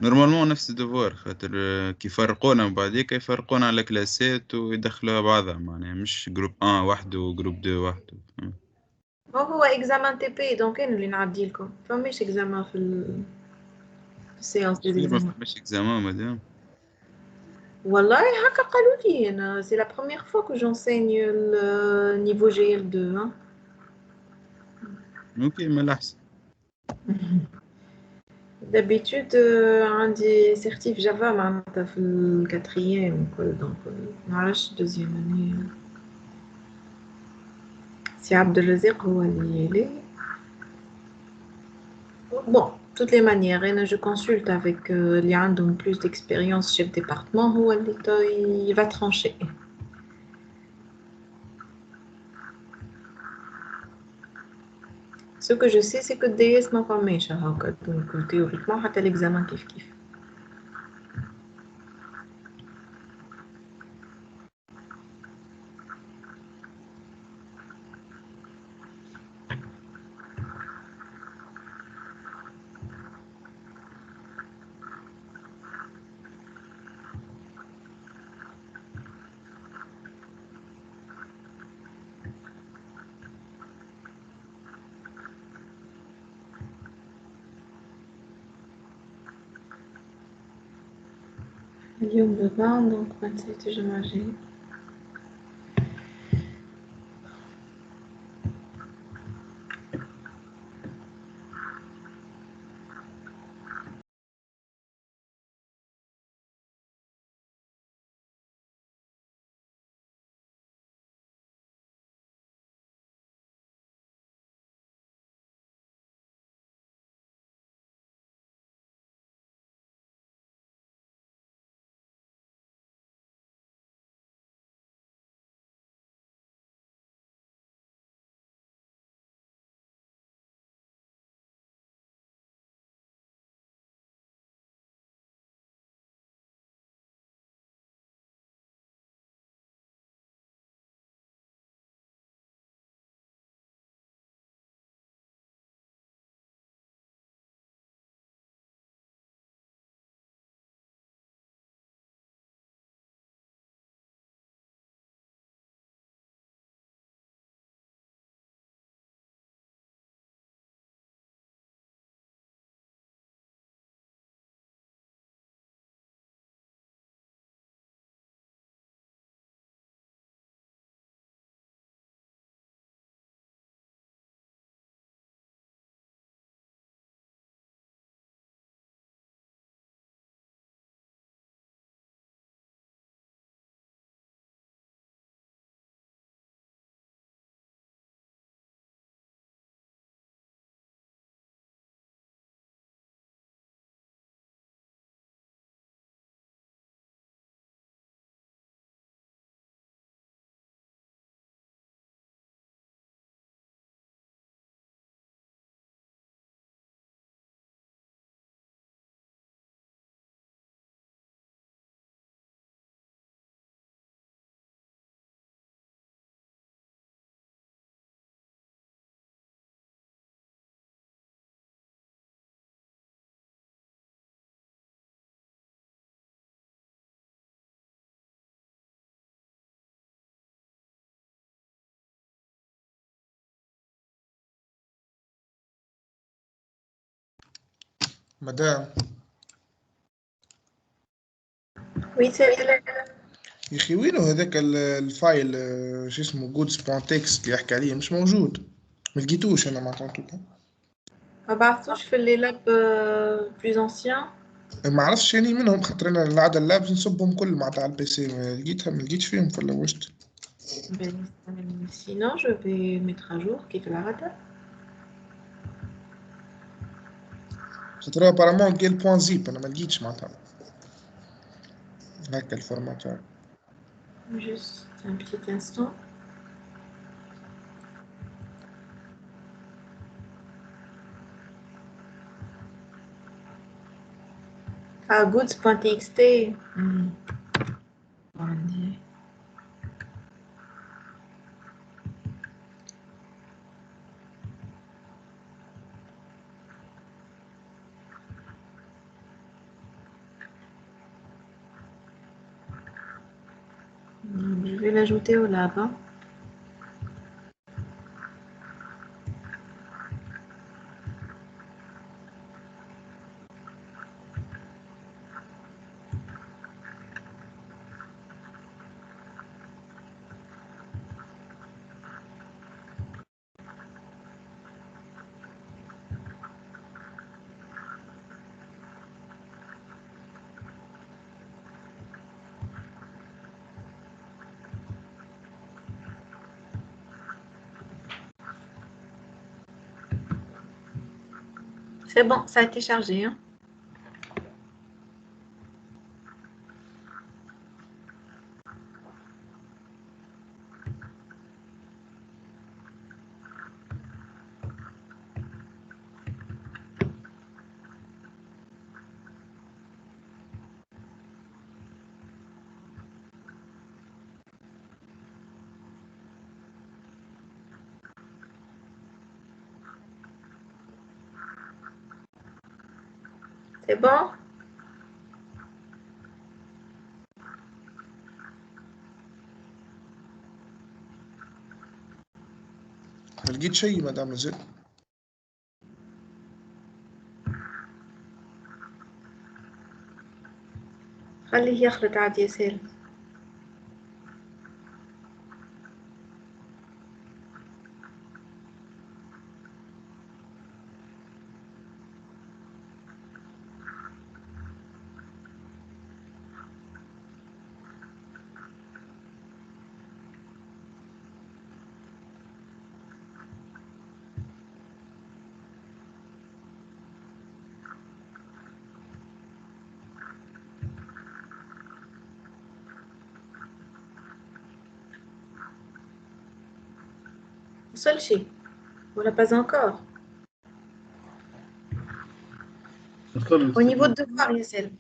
نورمالمون نفس الدفور خاطر كي يفرقونا من بعديك يفرقونا على كلاسات ويدخلوها بعضها معناها مش جروب 1 وحده وجروب 2 وحده. هو اكزامان تي بي دونك انا اللي نعدي لكم فماش اكزامان في السيونس دي ما اكزامان. فماش اكزامان مادام. والله هكا قالوا لي انا سي لا بروميير فوا كو جونسيني النيفو جي ال 2. اوكي ما الاحسن. دابيتود عندي سيرتيف جافا معناتها في الكاتريام وكل دونك نعرفش دوزيام اني. سي عبد الرزاق هو اللي يلي. Bon, toutes les manières, je consulte avec les gens qui ont plus d'expérience chez le département, il va trancher. Ce que je sais, c'est que DS m'a pas mis, donc théoriquement, حتى l'examen كيف كيف. اليوم le 20, donc 27 j'imagine. مدام Oui, c'est là. يا اخي وينو هذاك الفايل شو اسمه goods.txt اللي يحكي عليه مش موجود، ما لقيتوش انا معناتها توكا. ما بعثوش في اللي لاب بلوز انسيان. ما عرفتش يعني منهم خاطر انا العاده اللابس نصبهم كل معناتها على البي سي، ما لقيتش فيهم في اللوشت. Sinon, je vais mettre à jour كيف العادة. خاطر ابارامون كي البوان زيب انا ما لقيتش معناتها هكا الفورمات. Juste un petit instant. Ah, goods.txt. Je vais l'ajouter au lab. Hein. C'est bon, ça a été chargé. Hein. C'est bon? ما لقيت شيء مدام نزل. خليه يخلط عاد ياسر. Seul chez. Voilà, pas encore. Au niveau de devoir, Yassel.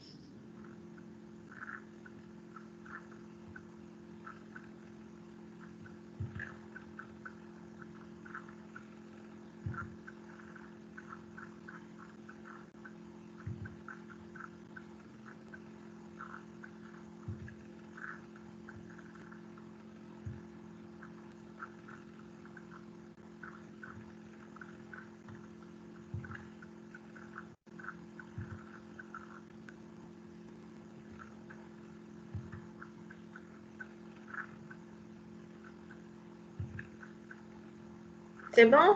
C'est bon?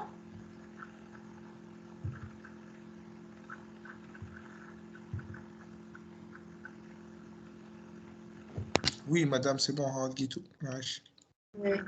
Oui madame c'est bon ها لقيتو ماشي. Oui.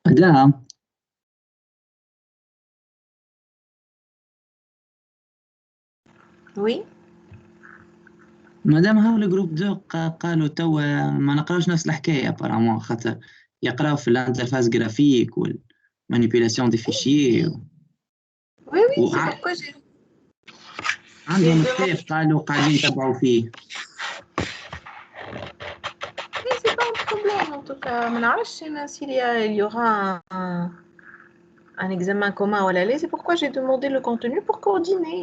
Madame, Oui. مادام هاو الجروب دو قالوا توا ما نقراوش نفس الحكاية apparemment خاطر يقراو في الانترفاس جرافيك والمانيبيولاسيون دي فيشي Oui, oui, c'est pourquoi j'ai عندهم demandé. كتاب قالوا قاعدين يتبعوا فيه. Oui, c'est pas un problème en tout cas. Mais alors, je sais pas il y aura un examen commun ou la c'est pourquoi j'ai demandé le contenu pour coordonner.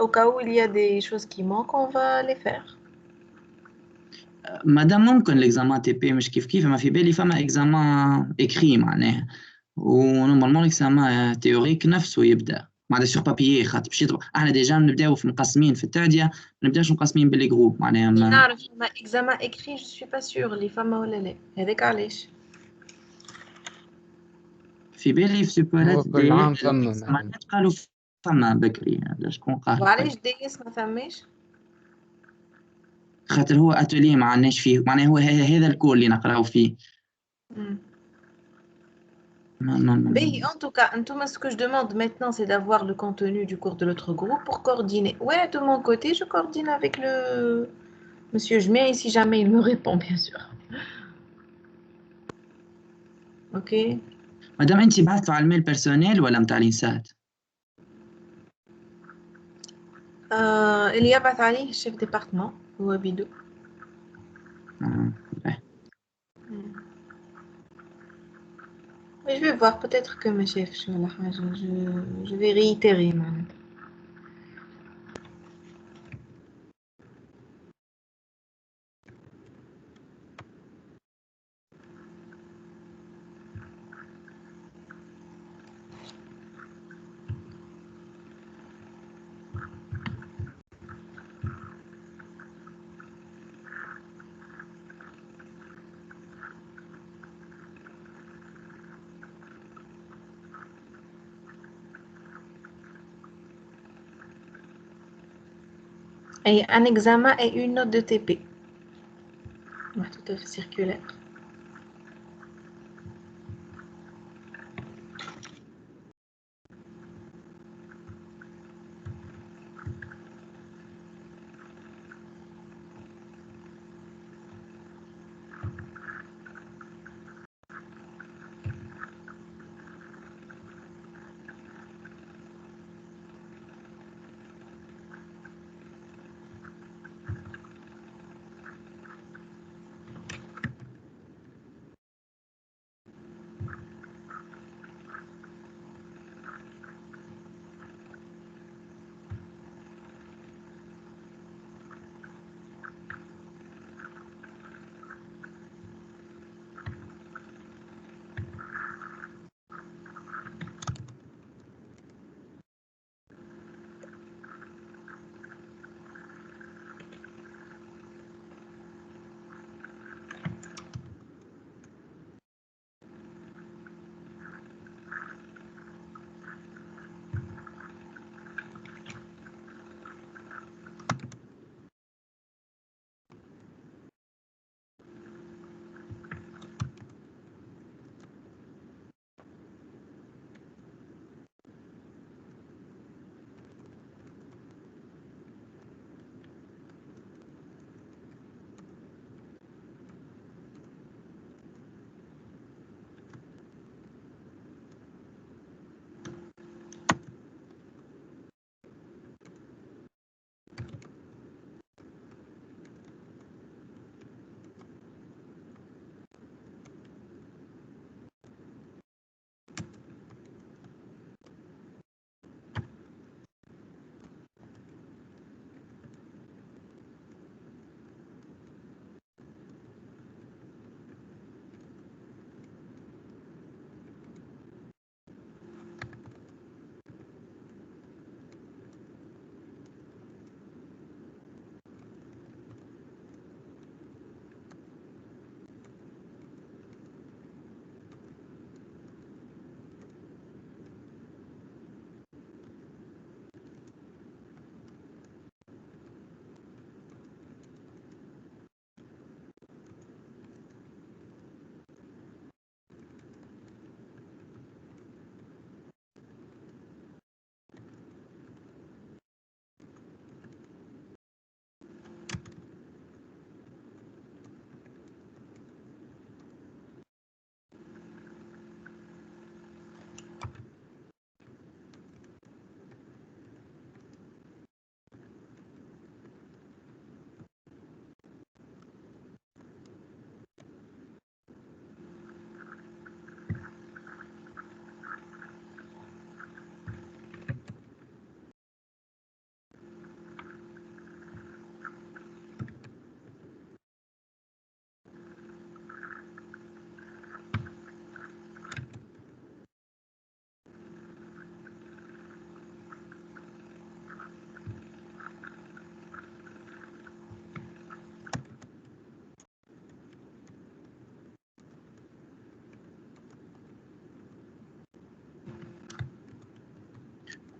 Au cas où il y a des choses qui manquent, on va les faire. مادام ممكن الاكزامان تي بي مش كيف ما في بالي فما اكزامان اكري معناها ونورمالمون الاكزامان تيوريك نفسه يبدا معناتها سور بابيي خاطر باش احنا ديجا نبداو في مقسمين في التعديه ما نبداوش مقسمين باللي جروب معناها نعرف ما examen écrit je suis pas sûre اللي فما ولا لا هذاك علاش في بالي في سوبرات كل عام فما قالوا فما بكري شكون قال وعلاش ديس ما فماش خاطر هو اتولي ما عندناش فيه معناها هو هذا الكور اللي نقراو فيه. Mais en tout cas, ce que je demande maintenant, c'est d'avoir le contenu du cours de l'autre groupe pour coordonner. Ouais, de mon côté, je coordonne avec le monsieur Jemien et si jamais il me répond, bien sûr. Ok. مادام انت بعثتوا على الميل بيرسونيل ولا متاع الانسات؟ اللي يبعث عليه الشيف ديبارتمون هو بيدو. Mais je vais voir, peut-être que mes chefs, je vais réitérer. Et un examen et une note de TP. Tout à fait circulaire.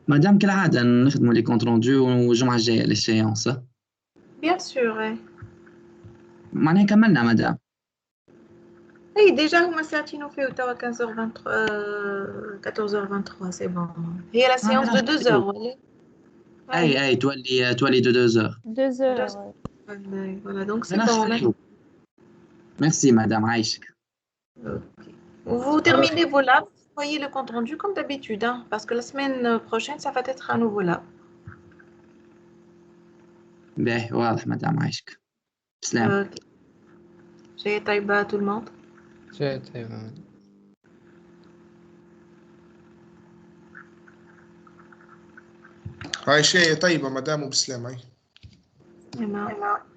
مادام كالعادة نخدموا لي كونت روندو والجمعة الجاية للسيونس. Bien sûr, ouais. معناها كملنا مدام. Oui, déjà, vous m'avez fait au 15h23, 14h23, c'est bon. Et la séance de 2 heures, voilà. اي تولي دو 2 heures. 2 heures. Voilà, donc c'est bon. Merci madame عايشك. Vous terminez vos labs, vous voyez le compte rendu comme d'habitude, hein, parce que la semaine prochaine, ça va être un nouveau lab. باهي واضح مدام عايشك. سلام. Ok. J'ai taïba à tout le monde. هاي شيء طيبة مدام وبسلام هاي. Emma.